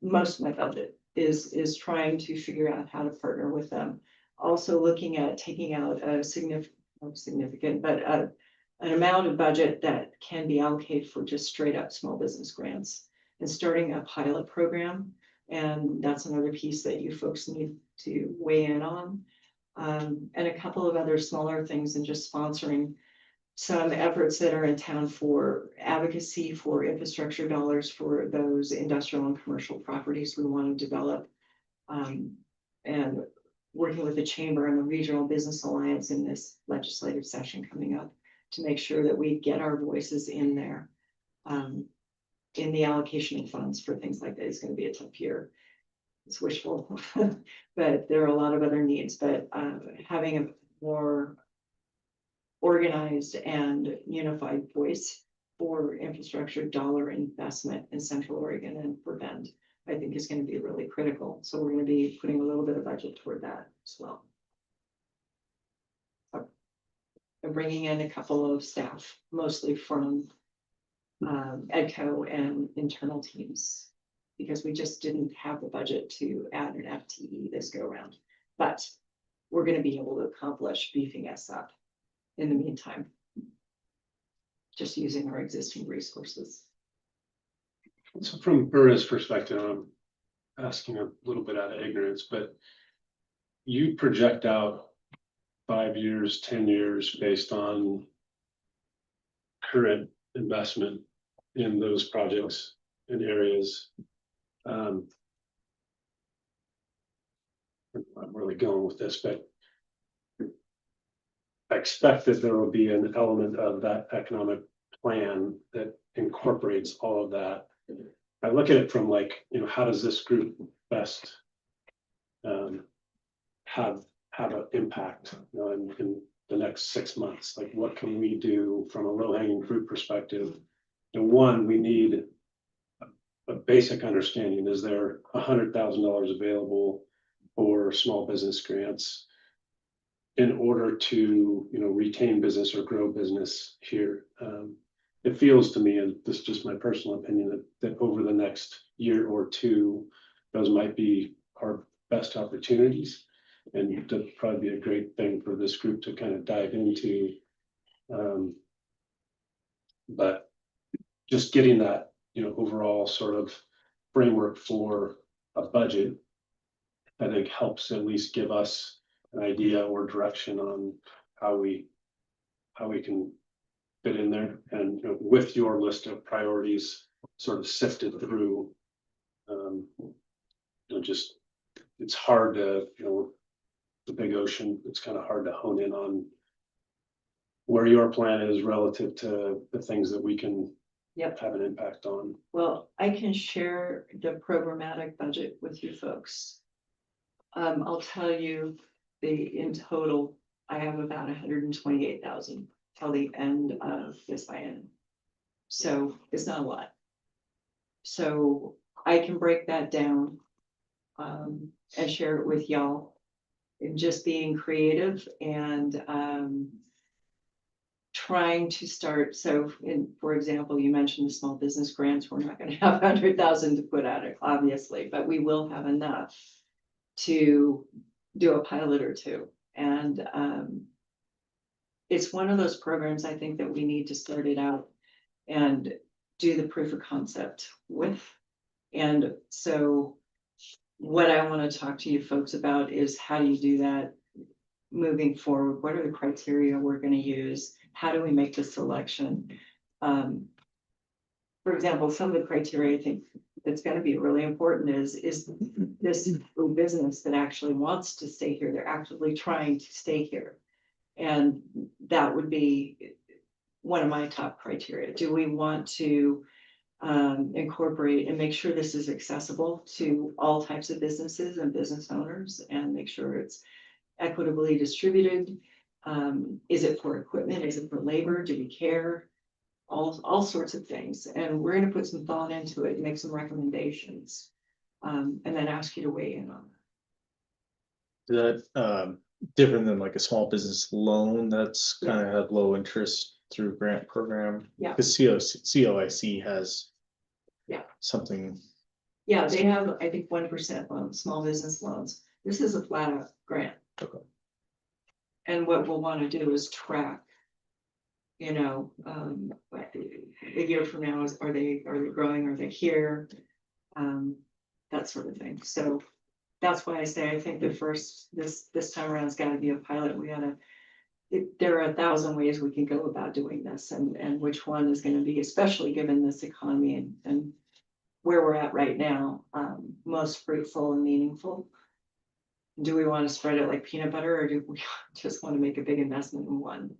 most of my budget is trying to figure out how to partner with them. Also looking at taking out a significant, but an amount of budget that can be allocated for just straight up small business grants and starting a pilot program. And that's another piece that you folks need to weigh in on. And a couple of other smaller things and just sponsoring some efforts that are in town for advocacy for infrastructure dollars for those industrial and commercial properties we want to develop. And working with the Chamber and the Regional Business Alliance in this legislative session coming up to make sure that we get our voices in there. In the allocation of funds for things like that. It's going to be a tough year. It's wishful, but there are a lot of other needs, but having a more organized and unified voice for infrastructure dollar investment in Central Oregon and for Bend, I think is going to be really critical. So we're going to be putting a little bit of budget toward that as well. And bringing in a couple of staff, mostly from EDCO and internal teams, because we just didn't have the budget to add an FTE this go around. But we're going to be able to accomplish beefing us up in the meantime, just using our existing resources. So from Burra's perspective, I'm asking a little bit out of ignorance, but you project out 5 years, 10 years based on current investment in those projects and areas. I'm really going with this, but I expect that there will be an element of that economic plan that incorporates all of that. I look at it from like, how does this group best have an impact, in the next 6 months? Like, what can we do from a low hanging fruit perspective? And one, we need a basic understanding. Is there $100,000 available for small business grants in order to, retain business or grow business here? It feels to me, and this is just my personal opinion, that over the next year or two, those might be our best opportunities. And that'd probably be a great thing for this group to kind of dive into. But just getting that, overall sort of framework for a budget, I think helps at least give us an idea or direction on how we can fit in there. And with your list of priorities sort of sifted through, just, it's hard to, the big ocean, it's kind of hard to hone in on where your plan is relative to the things that we can Yep. have an impact on. Well, I can share the programmatic budget with you folks. I'll tell you, in total, I have about 128,000 till the end of this biennium. So it's not a lot. So I can break that down and share it with y'all. And just being creative and trying to start, for example, you mentioned the small business grants, we're not gonna have 100,000 to put out, obviously, but we will have enough to do a pilot or two. And it's one of those programs I think that we need to start it out and do the proof of concept with. And so what I want to talk to you folks about is how do you do that moving forward? What are the criteria we're going to use? How do we make the selection? For example, some of the criteria I think that's going to be really important is this business that actually wants to stay here? They're actively trying to stay here. And that would be one of my top criteria. Do we want to incorporate and make sure this is accessible to all types of businesses and business owners, and make sure it's equitably distributed? Is it for equipment? Is it for labor? Do we care? All sorts of things. And we're going to put some thought into it, make some recommendations, and then ask you to weigh in on that. That different than like a small business loan that's kind of had low interest through grant program? Yeah. Because COIC has something. Yeah, they have, I think, 1% on small business loans. This is a flat out grant. Okay. And what we'll want to do is track, a year from now, are they growing? Are they here? That sort of thing. So that's why I say I think this time around it's got to be a pilot. There are 1,000 ways we can go about doing this, and which one is going to be, especially given this economy and where we're at right now, most fruitful and meaningful. Do we want to spread it like peanut butter, or do we just want to make a big investment in one?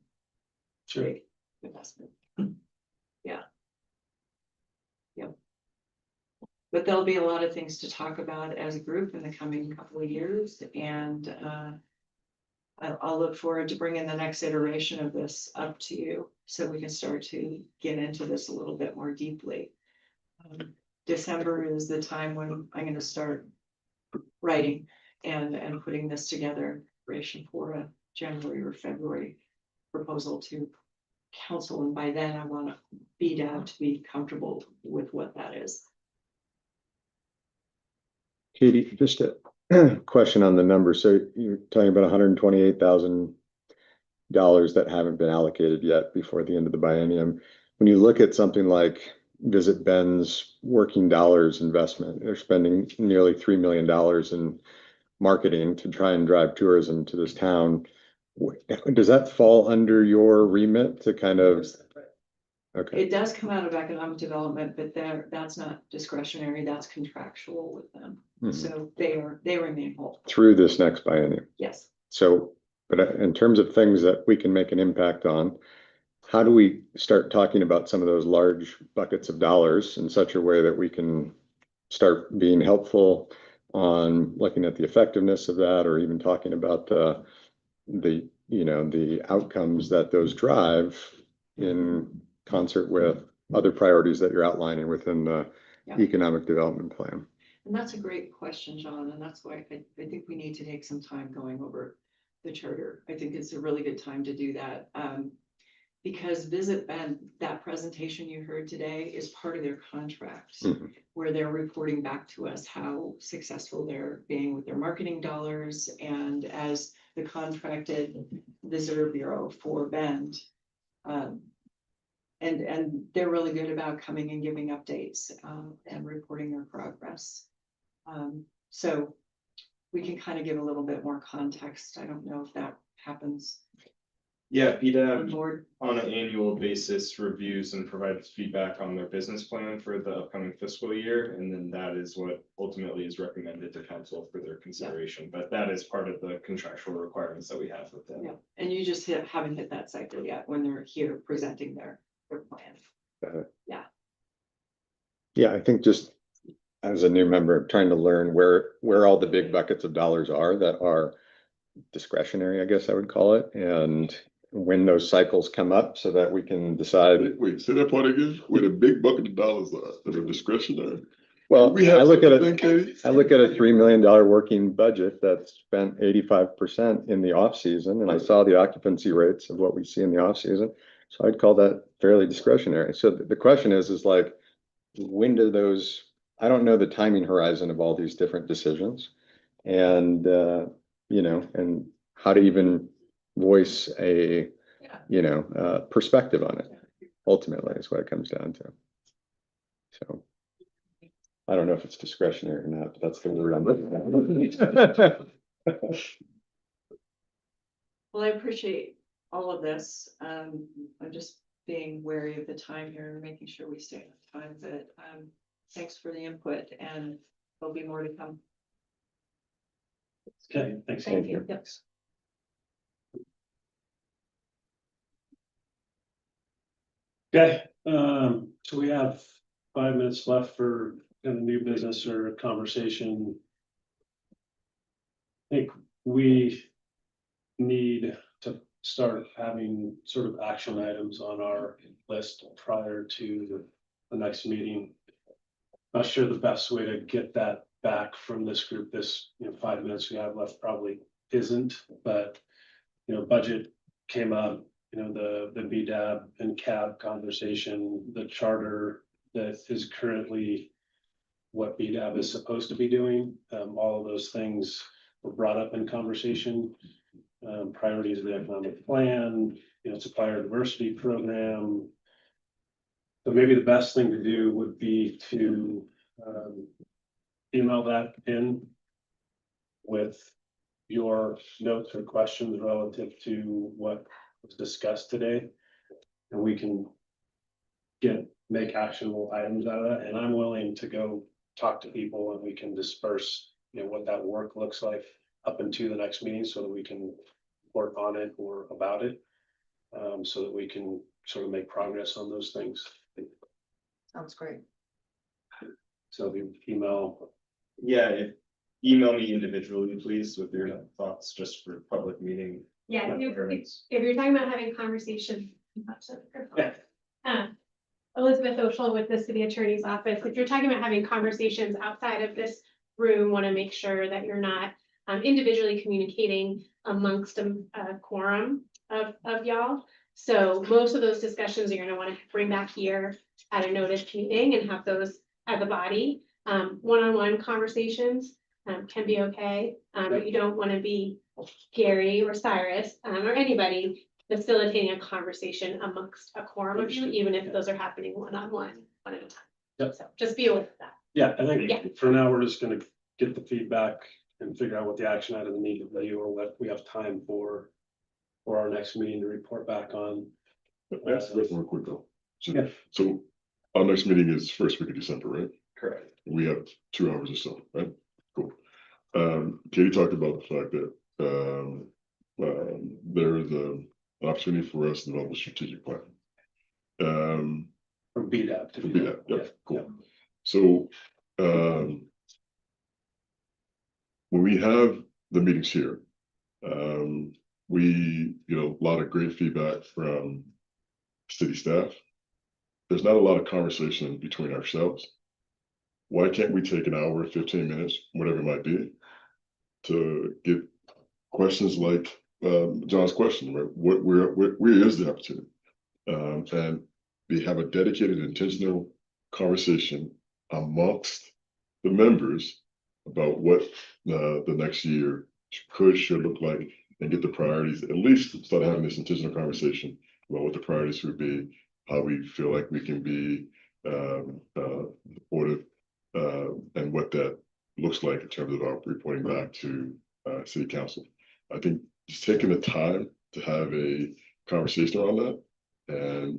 Sure. Big investment. Yeah. Yep. But there'll be a lot of things to talk about as a group in the coming couple of years, and I'll look forward to bringing the next iteration of this up to you so we can start to get into this a little bit more deeply. December is the time when I'm going to start writing and putting this together, preparation for a January or February proposal to council. And by then I want BDAB to be comfortable with what that is. Katie, just a question on the number. So you're talking about $128,000 that haven't been allocated yet before the end of the biennium. When you look at something like Visit Bend's working dollars investment, they're spending nearly $3 million in marketing to try and drive tourism to this town. Does that fall under your remit to kind of Okay, It does come out of economic development, but that's not discretionary, that's contractual with them. Mhm. So they remain whole, through this next biennium. yes. So, but in terms of things that we can make an impact on, how do we start talking about some of those large buckets of dollars in such a way that we can start being helpful on looking at the effectiveness of that, or even talking about the the outcomes that those drive in concert with other priorities that you're outlining within the Yeah. economic development plan? And that's a great question, John, and that's why I think we need to take some time going over the charter. I think it's a really good time to do that. Because Visit Bend, that presentation you heard today is part of their contract, Mhm. where they're reporting back to us how successful they're being with their marketing dollars, and as the contracted visitor bureau for Bend. And they're really good about coming and giving updates, and reporting their progress. So we can kind of give a little bit more context. I don't know if that happens Yeah, on BDAB board. on an annual basis reviews and provides feedback on their business plan for the upcoming fiscal year. And then that is what ultimately is recommended to council for their consideration. But that is part of the contractual requirements that we have with them. Yeah, and you just haven't hit that cycle yet when they're here presenting their plan. Yeah, I think just as a new member, trying to learn where all the big buckets of dollars are that are discretionary, I guess I would call it, and when those cycles come up so that we can decide. Wait, say that part again, where the big bucket of dollars are, that are discretionary. Well, We have I look at something, it, Katie? I look at a $3 million working budget that's spent 85% in the off season, and I saw the occupancy rates of what we see in the off season. So I'd call that fairly discretionary. So the question is like, when do those, I don't know the timing horizon of all these different decisions. And, and how to even voice a, perspective on it, ultimately is what it comes down to. So I don't know if it's discretionary or not, but that's the word I'm looking at. Well, I appreciate all of this. I'm just being wary of the time here and making sure we stay on time, but thanks for the input, and there'll be more to come. Okay, thanks. Thank you. Yep. Okay, so we have 5 minutes left for kind of new business or conversation. I think we need to start having sort of action items on our list prior to the next meeting. Not sure the best way to get that back from this group, this 5 minutes we have left probably isn't, but budget came up, the BDAB and CAB conversation, the charter that is currently what BDAB is supposed to be doing. All of those things were brought up in conversation. Priorities of the economic plan, supplier diversity program. So maybe the best thing to do would be to email that in with your notes or questions relative to what was discussed today. And we can make actionable items out of that. And I'm willing to go talk to people and we can disperse, what that work looks like up into the next meeting so that we can work on it or about it. So that we can sort of make progress on those things. Sounds great. So the email. Yeah, email me individually, please, with your thoughts, just for public meeting. Yeah, if you're talking about having conversations. Elizabeth Oshel with the city attorney's office, if you're talking about having conversations outside of this room, want to make sure that you're not individually communicating amongst a quorum of y'all. So most of those discussions you're going to want to bring back here at a noticed meeting and have those as a body. One-on-one conversations can be okay, but you don't want to be Gary or Cyrus or anybody facilitating a conversation amongst a quorum of you, even if those are happening one-on-one, one at a time. Yep. So just be aware of that. Yeah, I think for now, we're just gonna get the feedback and figure out what the action items need to be or what we have time for our next meeting to report back on. That's real quick though. So, so our next meeting is first week of December, right? Correct. We have 2 hours or so, right? Cool. Katie talked about the fact that, there is an opportunity for us to develop a strategic plan. From BDAP to To be that, yeah, Yeah. cool. So, when we have the meetings here, we, a lot of great feedback from city staff. There's not a lot of conversation between ourselves. Why can't we take an hour, 15 minutes, whatever it might be, to get questions like John's question, right? Where is the opportunity? And we have a dedicated, intentional conversation amongst the members about what the next year should look like, and get the priorities, at least start having this intentional conversation about what the priorities would be, how we feel like we can be supportive, and what that looks like in terms of our reporting back to city council. I think just taking the time to have a conversation around that, and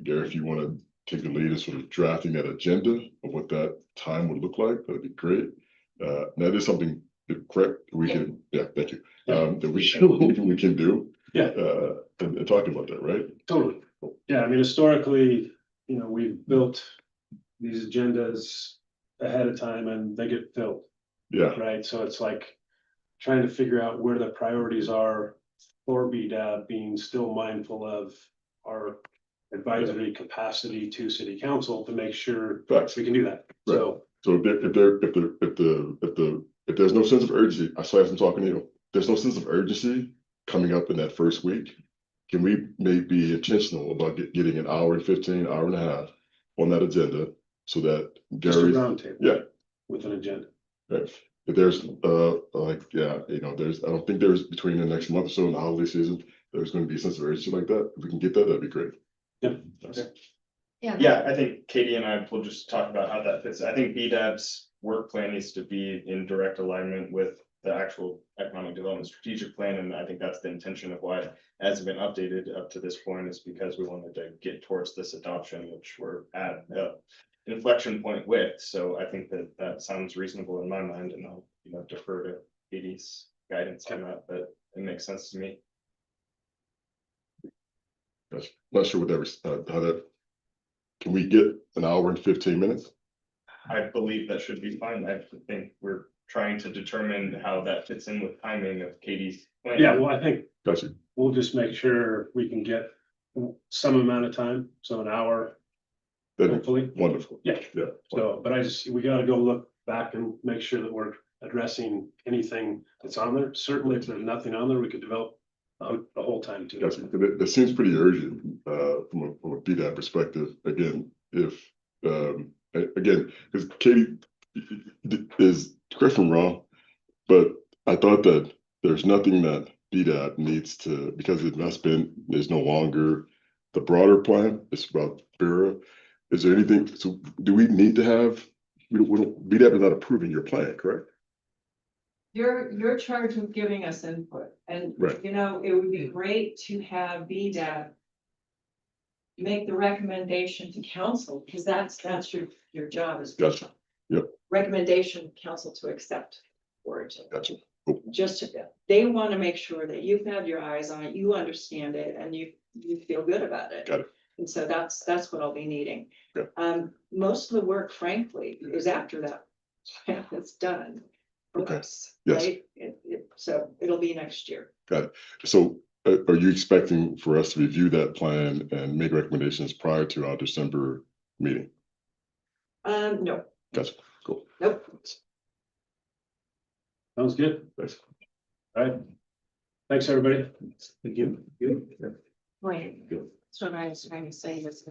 Gary, if you want to take the lead in sort of drafting that agenda of what that time would look like, that'd be great. That is something, correct, we can, thank you. That we can do. Yeah. And talk about that, right? Totally. Yeah, I mean, historically, we've built these agendas ahead of time and they get filled, Yeah, right? So it's like trying to figure out where the priorities are for BDAB, being still mindful of our advisory capacity to city council to make sure facts. we can do that. So, So if there's no sense of urgency, I saw I'm talking to you, there's no sense of urgency coming up in that first week. Can we maybe be intentional about getting an hour and 15, hour and a half on that agenda, so that just a Gary, roundtable. Yeah. With an agenda. right, if there's I don't think there's, between the next month or so and the holiday season, there's going to be a sense of urgency like that. If we can get that, that'd be great. Yeah. Yeah, I think Katie and I will just talk about how that fits. I think BDAB's work plan needs to be in direct alignment with the actual economic development strategic plan, and I think that's the intention of why it hasn't been updated up to this point, is because we wanted to get towards this adoption, which we're at an inflection point with. So I think that sounds reasonable in my mind, and I'll defer to Katie's guidance on that, but it makes sense to me. Not sure what that was, how that, can we get an hour and 15 minutes? I believe that should be fine. I think we're trying to determine how that fits in with timing of Katie's plan. Yeah, well, I think Gotcha. we'll just make sure we can get some amount of time, so an hour, That'd be hopefully. wonderful. Yeah. Yeah. So, but we gotta go look back and make sure that we're addressing anything that's on there. Certainly, if there's nothing on there, we could develop the whole time too. Gotcha. That seems pretty urgent, from a BDAP perspective. Again, because Katie is, correct me if I'm wrong, but I thought that there's nothing that BDAP needs to, because the investment is no longer the broader plan, it's about Bureau. Is there anything, so do we need to have, BDAP is not approving your plan, correct? You're charged with giving us input, and Right. it would be great to have BDAP make the recommendation to council, because that's your job, is Gotcha. recommendation council to accept or to Gotcha. they want to make sure that you've had your eyes on it, you understand it, and you feel good about it. Got it. And so that's what I'll be needing. Yeah. Most of the work, frankly, is after that it's done. For Okay. us, Yes. right? So it'll be next year. Got it. So are you expecting for us to review that plan and make recommendations prior to our December meeting? No, Gotcha. Cool. nope. Sounds good. Thanks. All right. Thanks, everybody. Thank you. Wait, that's what I was trying to say is